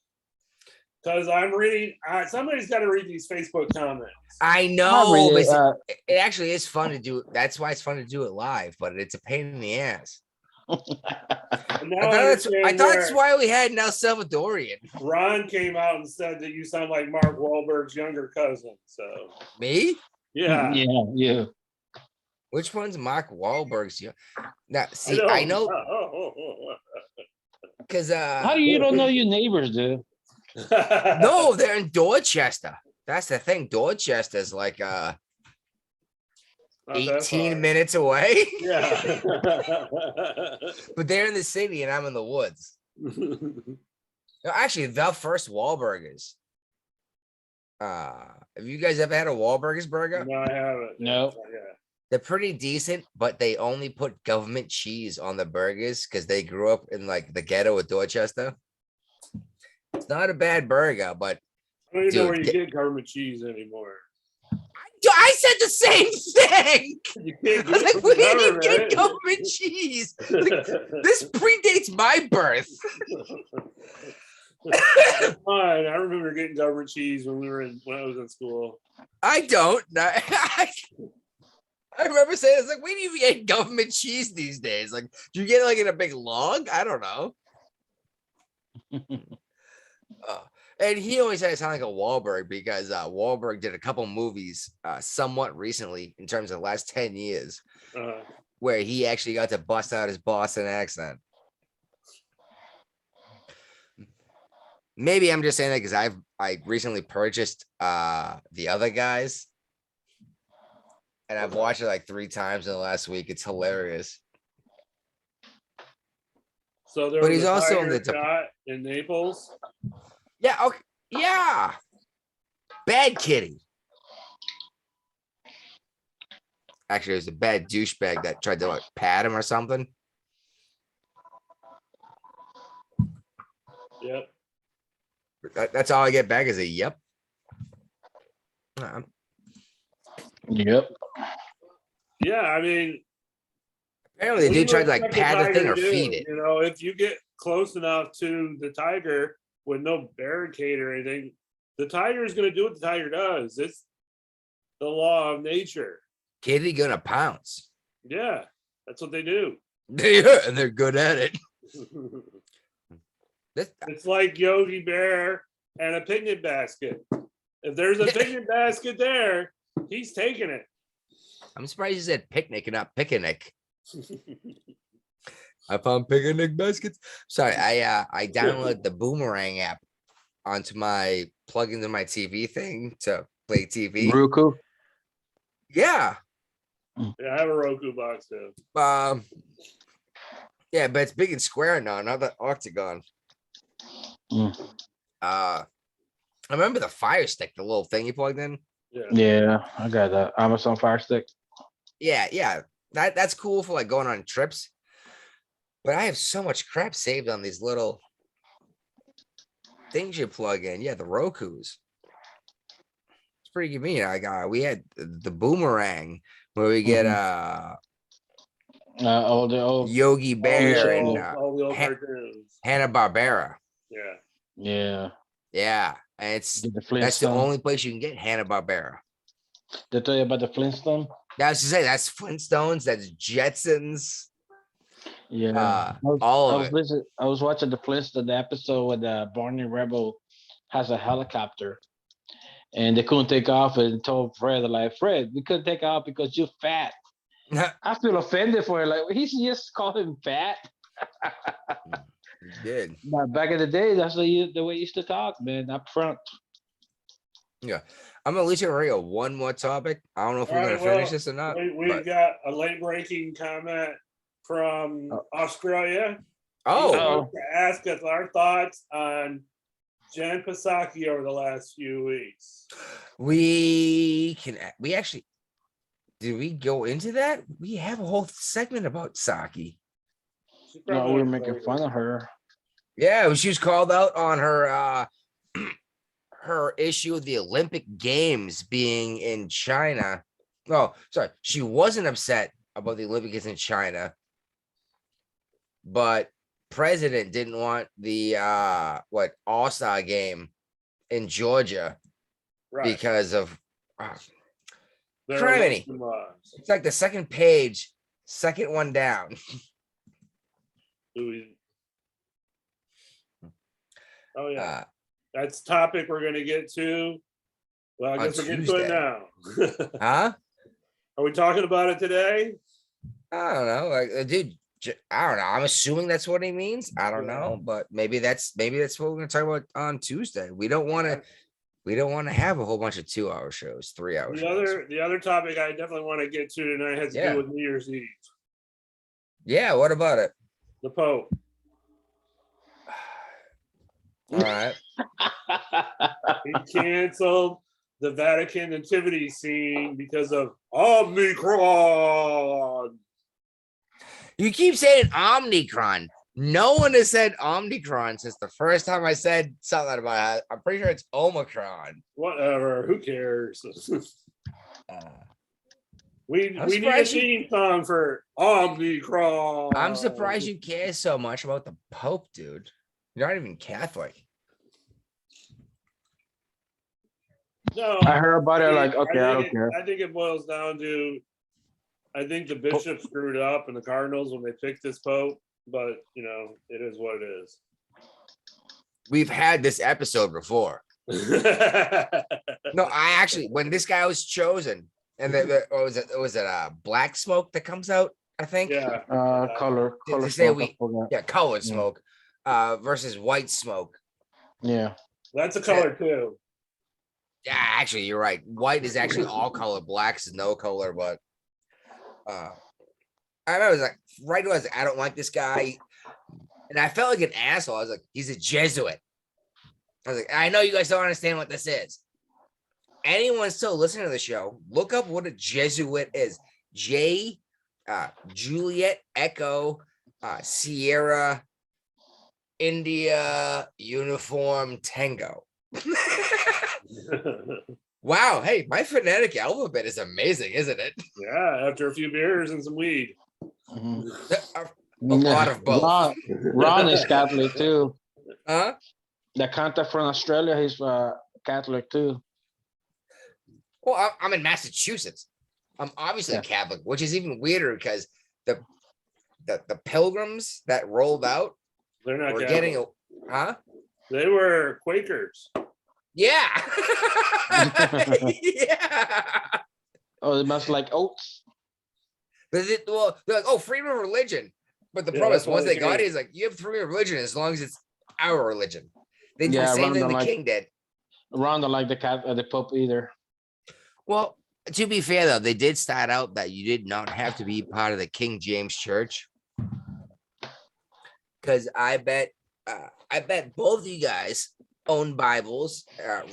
Because I'm reading. Somebody's got to read these Facebook comments. I know, I'll read but it, it actually is fun to do. That's why it's fun to do it live, but it's a pain in the ass. And now I I thought understand that's where why we had an El Salvadorian. Ron came out and said that you sound like Mark Wahlberg's younger cousin. So Me? yeah, yeah. Which one's Mark Wahlberg's? Now, see, don't- I know Oh. because How do you don't know your neighbors, dude? no, they're in Dorchester. That's the thing. Dorchester's like Not that 18 far. minutes away. Yeah. But they're in the city and I'm in the woods. No, actually, the first Wahlburgers. Have you guys ever had a Wahlburgers burger? No, I haven't. No. Yeah. They're pretty decent, but they only put government cheese on the burgers because they grew up in like the ghetto of Dorchester. It's not a bad burger, but I don't even know Dude, where you get government cheese anymore. I said the same thing. You can't I was get like, we didn't government. get government cheese. Like, this predates my birth. Fine. I remember getting government cheese when I was in school. I don't. I remember saying, it's like, we didn't even get government cheese these days. Like, do you get it like in a big log? I don't know. And he always had to sound like a Wahlberg because Wahlberg did a couple movies somewhat recently in terms of the last 10 years where he actually got to bust out his Boston accent. Maybe I'm just saying that because I recently purchased The Other Guys. And I've watched it like 3 times in the last week. It's hilarious. So there But was he's a also in tiger the shot in Naples. Yeah. Okay. Yeah. Bad kitty. Actually, it was a bad douchebag that tried to like pat him or something. Yep. That's all I get back is a yep. Yep. Yeah, I mean, Apparently, the what do dude you tried to like expect pat the thing tiger or to do? feed it. You know, if you get close enough to the tiger with no barricade or anything, the tiger is going to do what the tiger does. It's the law of nature. Kitty gonna pounce. Yeah, that's what they do. Yeah, and they're good at it. It's like Yogi Bear and a picnic basket. If there's a picnic basket there, he's taking it. I'm surprised you said picnic and not picnic. I found picnic baskets. Sorry, I downloaded the Boomerang app onto my plug into my TV thing to play TV. Roku. Yeah. Yeah, I have a Roku box too. Yeah, but it's big and square now, not the octagon. I remember the Fire Stick, the little thing you plugged in. Yeah, I got that Amazon Fire Stick. Yeah. That's cool for like going on trips. But I have so much crap saved on these little things you plug in. Yeah, the Rokus. It's pretty convenient. We had the Boomerang where we get All the old. Yogi Bear and all the old cartoons. Hanna-Barbera. Yeah. Yeah, and that's the Flintstone. only place you can get Hanna-Barbera. They tell you about the Flintstone. I was to say that's Flintstones, that's Jetsons. Yeah, all of it. I was watching the Flintstone episode where Barney Rebel has a helicopter, and they couldn't take off, and told Fred, like, Fred, we couldn't take off because you're fat. I feel offended for it. Like, he just called him fat. He did. But back in the day, that's the way you used to talk, man, up front. Yeah. I'm gonna let you read one more topic. I don't know if we're gonna finish this or not. We've got a late breaking comment from Australia. Oh, To ask us our thoughts on Jen Psaki over the last few weeks. we actually did we go into that? We have a whole segment about Saki. No, we were making fun of her. Yeah, she was called out on her her issue of the Olympic Games being in China. Oh, sorry, she wasn't upset about the Olympics in China, but president didn't want the All-Star game in Georgia Right. because of There are criminy. laws. It's like the second page, second one down. Oh yeah, that's topic we're gonna get to. Well, I On guess we're getting to it Tuesday. now. Huh? Are we talking about it today? I don't know. Like, dude, I don't know. I'm assuming that's what he means. I don't know, but maybe that's what we're gonna talk about on Tuesday. We don't want to have a whole bunch of 2-hour shows, 3-hour shows. The other topic I definitely want to get to tonight has to Yeah. do with New Year's Eve. Yeah, what about it? The Pope. All right. He canceled the Vatican nativity scene because of Omicron. You keep saying Omnicron. No one has said Omnicron since the first time I said something about it. I'm pretty sure it's Omicron. Whatever. Who cares? We need a surprised you- theme song for Omicron. I'm surprised you care so much about the Pope, dude. You're not even Catholic. No, I heard about it. Like, okay, I don't care. I think it boils down to, I think the bishop screwed up and the Cardinals when they picked this Pope, but you know, it is what it is. We've had this episode before. No, I actually, when this guy was chosen, and what was it black smoke that comes out? I think. Yeah. Color To say smoke, I forgot. yeah, colored Yeah. smoke, versus white smoke. Yeah. That's a color too. Yeah, actually, you're right. White is actually all color. Black is no color, but I remember I was like, right away, I was like, I don't like this guy. And I felt like an asshole. I was like, he's a Jesuit. I was like, I know you guys don't understand what this is. Anyone still listening to the show, look up what a Jesuit is. Juliet Echo Sierra India Uniform Tango. Wow, hey, my phonetic alphabet is amazing, isn't it? Yeah, after a few beers and some weed. Mhm. A lot of both. Ron is Catholic too. Huh? The contact from Australia, he's Catholic too. Well, I'm in Massachusetts. I'm obviously Yeah. Catholic, which is even weirder because the pilgrims that rolled out They're not were Catholic. getting huh? They were Quakers. Yeah. Yeah. Oh, it must like oats. But they're like, oh, freedom of religion. But the Yeah, problem is, that's why once they they got came. it, it's like, you have freedom of religion as long as it's our religion. They did Yeah, the same thing Randall, the like- king did. Ron don't like the Pope either. Well, to be fair, though, they did start out that you did not have to be part of the King James Church. Because I bet both of you guys own Bibles.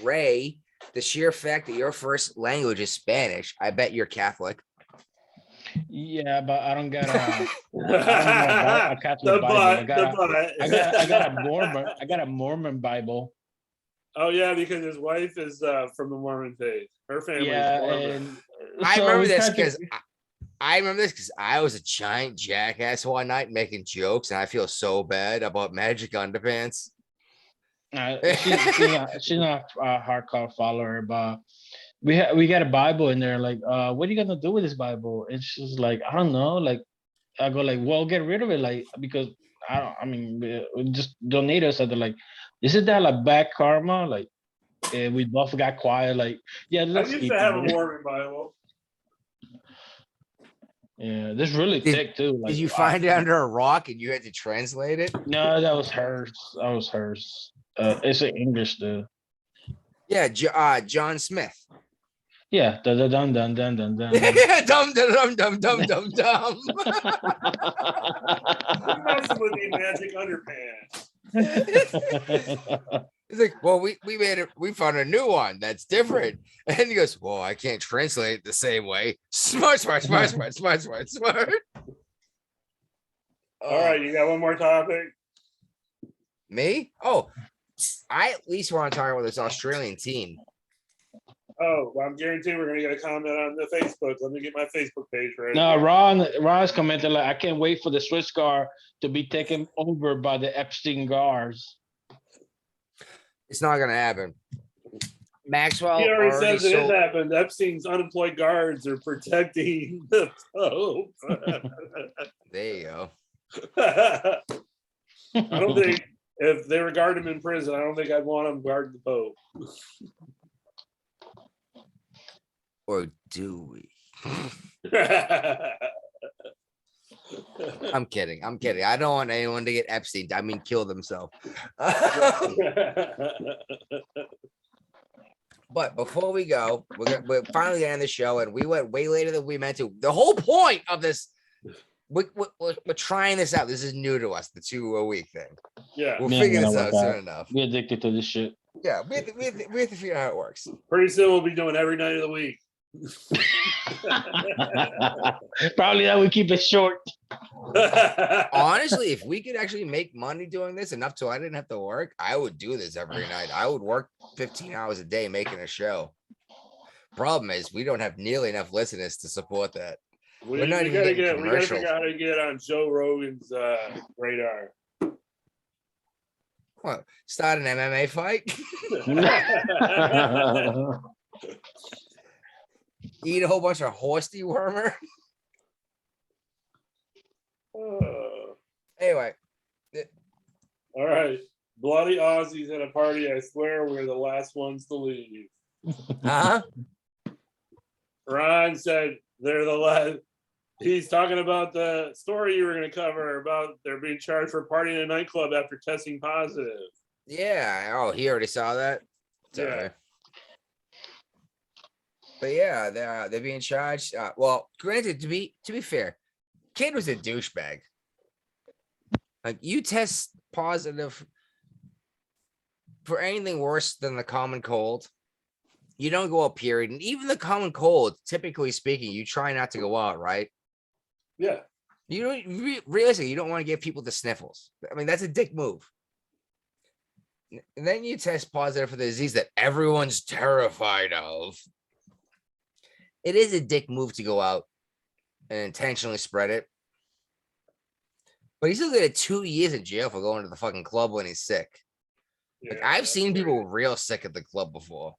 Ray, the sheer fact that your first language is Spanish, I bet you're Catholic. Yeah, but I don't got a Catholic The Bible. butt, the butt. I got a Mormon Bible. Oh yeah, because his wife is from the Mormon faith. Her family Yeah, is Mormon. and I so remember we this tried to- because I was a giant jackass one night making jokes, and I feel so bad about Magic Underpants. she's not a hardcore follower, but we got a Bible in there. Like, what are you gonna do with this Bible? And she's like, I don't know. Like, I go like, well, get rid of it, like, because we just donate us. And they're like, isn't that like bad karma? Like, and we both got quiet. Like, yeah, I let's used keep to have a it. Mormon Bible. Yeah, this really Did- thick too. Like, Did you find it under a rock and you had to translate it? No, that was hers. That was hers. It's in English, dude. Yeah, John Smith. Yeah, dun dun dun dun dun dun. Dum dum dum dum dum dum. You're messing with the Magic Underpants. He's like, well, we made it. We found a new one that's different. And he goes, well, I can't translate it the same way. Smart. All right, you got one more topic? Me? Oh, I at least want to talk about this Australian team. Oh, well, I'm guaranteeing we're gonna get a comment on the Facebook. Let me get my Facebook page ready. No, Ron's commented like, I can't wait for the Swiss car to be taken over by the Epstein guards. It's not gonna happen. Maxwell He already already says it sold. happened. Epstein's unemployed guards are protecting the Pope. There you go. I don't think if they regard him in prison, I don't think I'd want him guard the Pope. Or do we? I'm kidding. I'm kidding. I don't want anyone to get Epstein. I mean, kill themselves. But before we go, we're finally getting the show, and we went way later than we meant to. The whole point of this, we're trying this out. This is new to us, the 2 a week thing. Yeah. We'll Yeah, figure yeah, this like out that. soon enough. We addicted to this shit. Yeah, we have to figure out how it works. Pretty soon we'll be doing every night of the week. Probably that we keep it short. Honestly, if we could actually make money doing this enough so I didn't have to work, I would do this every night. I would work 15 hours a day making a show. Problem is, we don't have nearly enough listeners to support that. we We're not even gotta getting we gotta commercials. figure out how to get on Joe Rogan's radar. What? Start an MMA fight? Eat a whole bunch of horse dewormer? Anyway, All right. Bloody Aussies at a party. I swear we're the last ones to leave. huh? Ron said they're the last. He's talking about the story you were going to cover about they're being charged for partying in a nightclub after testing positive. Yeah. Oh, he already saw that. Yeah. Sorry. But yeah, they're being charged. Well, granted, to be fair, kid was a douchebag. Like, you test positive for anything worse than the common cold, you don't go out, period. And even the common cold, typically speaking, you try not to go out, right? Yeah. You don't realistically, you don't want to give people the sniffles. I mean, that's a dick move. And then you test positive for the disease that everyone's terrified of. It is a dick move to go out and intentionally spread it. But he's still getting 2 years in jail for going to the fucking club when he's sick. Like, Yeah, I've seen people real sick at the club before.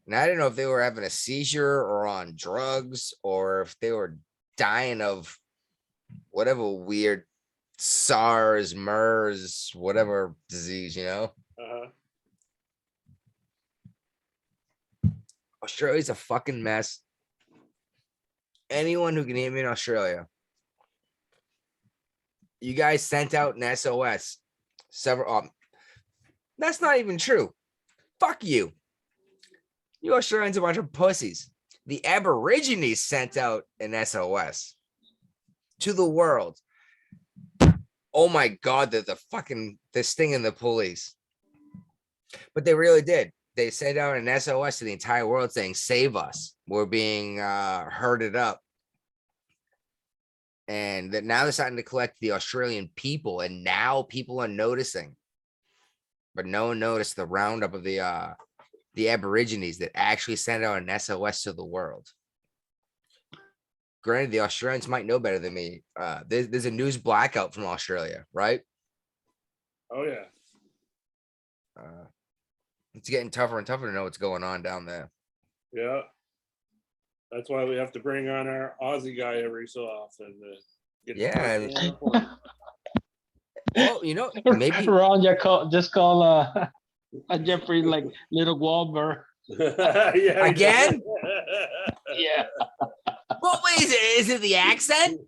And I don't know if they were having a seizure or on drugs or if they were dying of whatever weird SARS, MERS, whatever disease, you know? Uh-huh. Australia's a fucking mess. Anyone who can hear me in Australia, you guys sent out an SOS. Several. That's not even true. Fuck you. You Australians are a bunch of pussies. The Aborigines sent out an SOS to the world. Oh my God, they're stinging the police. But they really did. They sent out an SOS to the entire world saying, save us. We're being herded up. And that now they're starting to collect the Australian people. And now people are noticing. But no one noticed the roundup of the Aborigines that actually sent out an SOS to the world. Granted, the Australians might know better than me. There's a news blackout from Australia, right? Oh, yeah. It's getting tougher and tougher to know what's going on down there. Yeah. That's why we have to bring on our Aussie guy every so often. To get the Yeah. person on the point. Well, you know, maybe Ron, just call Jeffrey like little Wahlberg. Yeah, Again? Yeah. Well, wait, is it the accent?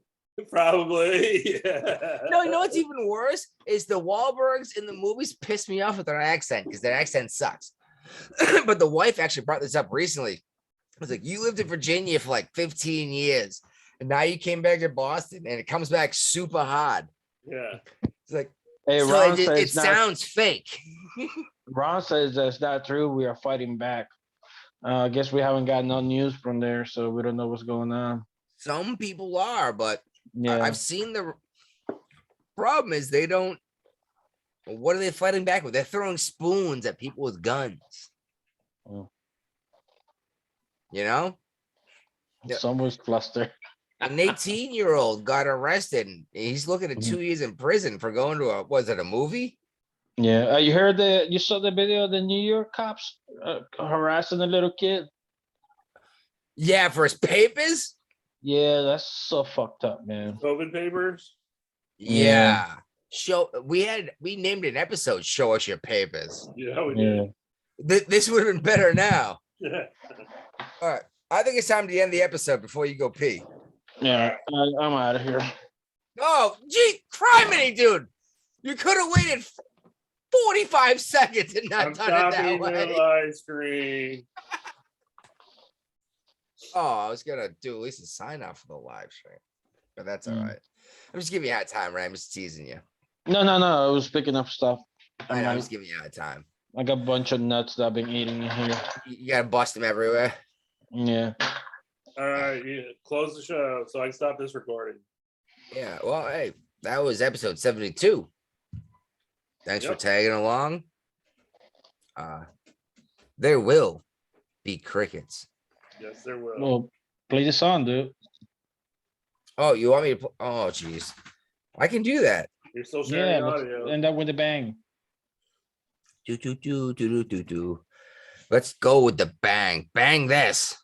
Probably. Yeah. No, you know what's even worse is the Wahlbergs in the movies piss me off with their accent because their accent sucks. But the wife actually brought this up recently. I was like, you lived in Virginia for like 15 years and now you came back to Boston and it comes back super hard. Yeah. It's like, Hey, so Ron it says sounds fake. Ron says that's not true. We are fighting back. I guess we haven't got no news from there, so we don't know what's going on. Some people are, but Yeah. I've seen the problem is they don't. What are they fighting back with? They're throwing spoons at people with guns. Oh. You know, Yeah. Someone's flustered. an 18-year-old got arrested. And he's looking at 2 years in prison for going to was it a movie? Yeah, you heard you saw the video of the New York cops harassing a little kid. Yeah, for his papers. Yeah, that's so fucked up, man. COVID papers. Yeah. We named an episode "Show Us Your Papers." Yeah, we Yeah. did. This would have been better now. Yeah. All right. I think it's time to end the episode before you go pee. Yeah, I'm out of here. Oh, gee, criminy, dude. You could have waited 45 seconds and not I'm done it that stopping way. the live stream. Oh, I was gonna do at least a sign off for the live stream, but that's all right. I'm just giving you a hard time, right? I'm just teasing you. No. I was picking up stuff. I'm just giving you a hard time. I got a bunch of nuts that I've been eating in here. You gotta bust them everywhere. Yeah. All right, close the show so I can stop this recording. Yeah. Well, hey, that was episode 72. Thanks for tagging along. There will be crickets. Yes, there will. Well, play the song, dude. Oh, you want me to? Oh, geez. I can do that. You're still sharing Yeah, let's audio. end up with a bang. Do. Let's go with the bang. Bang this.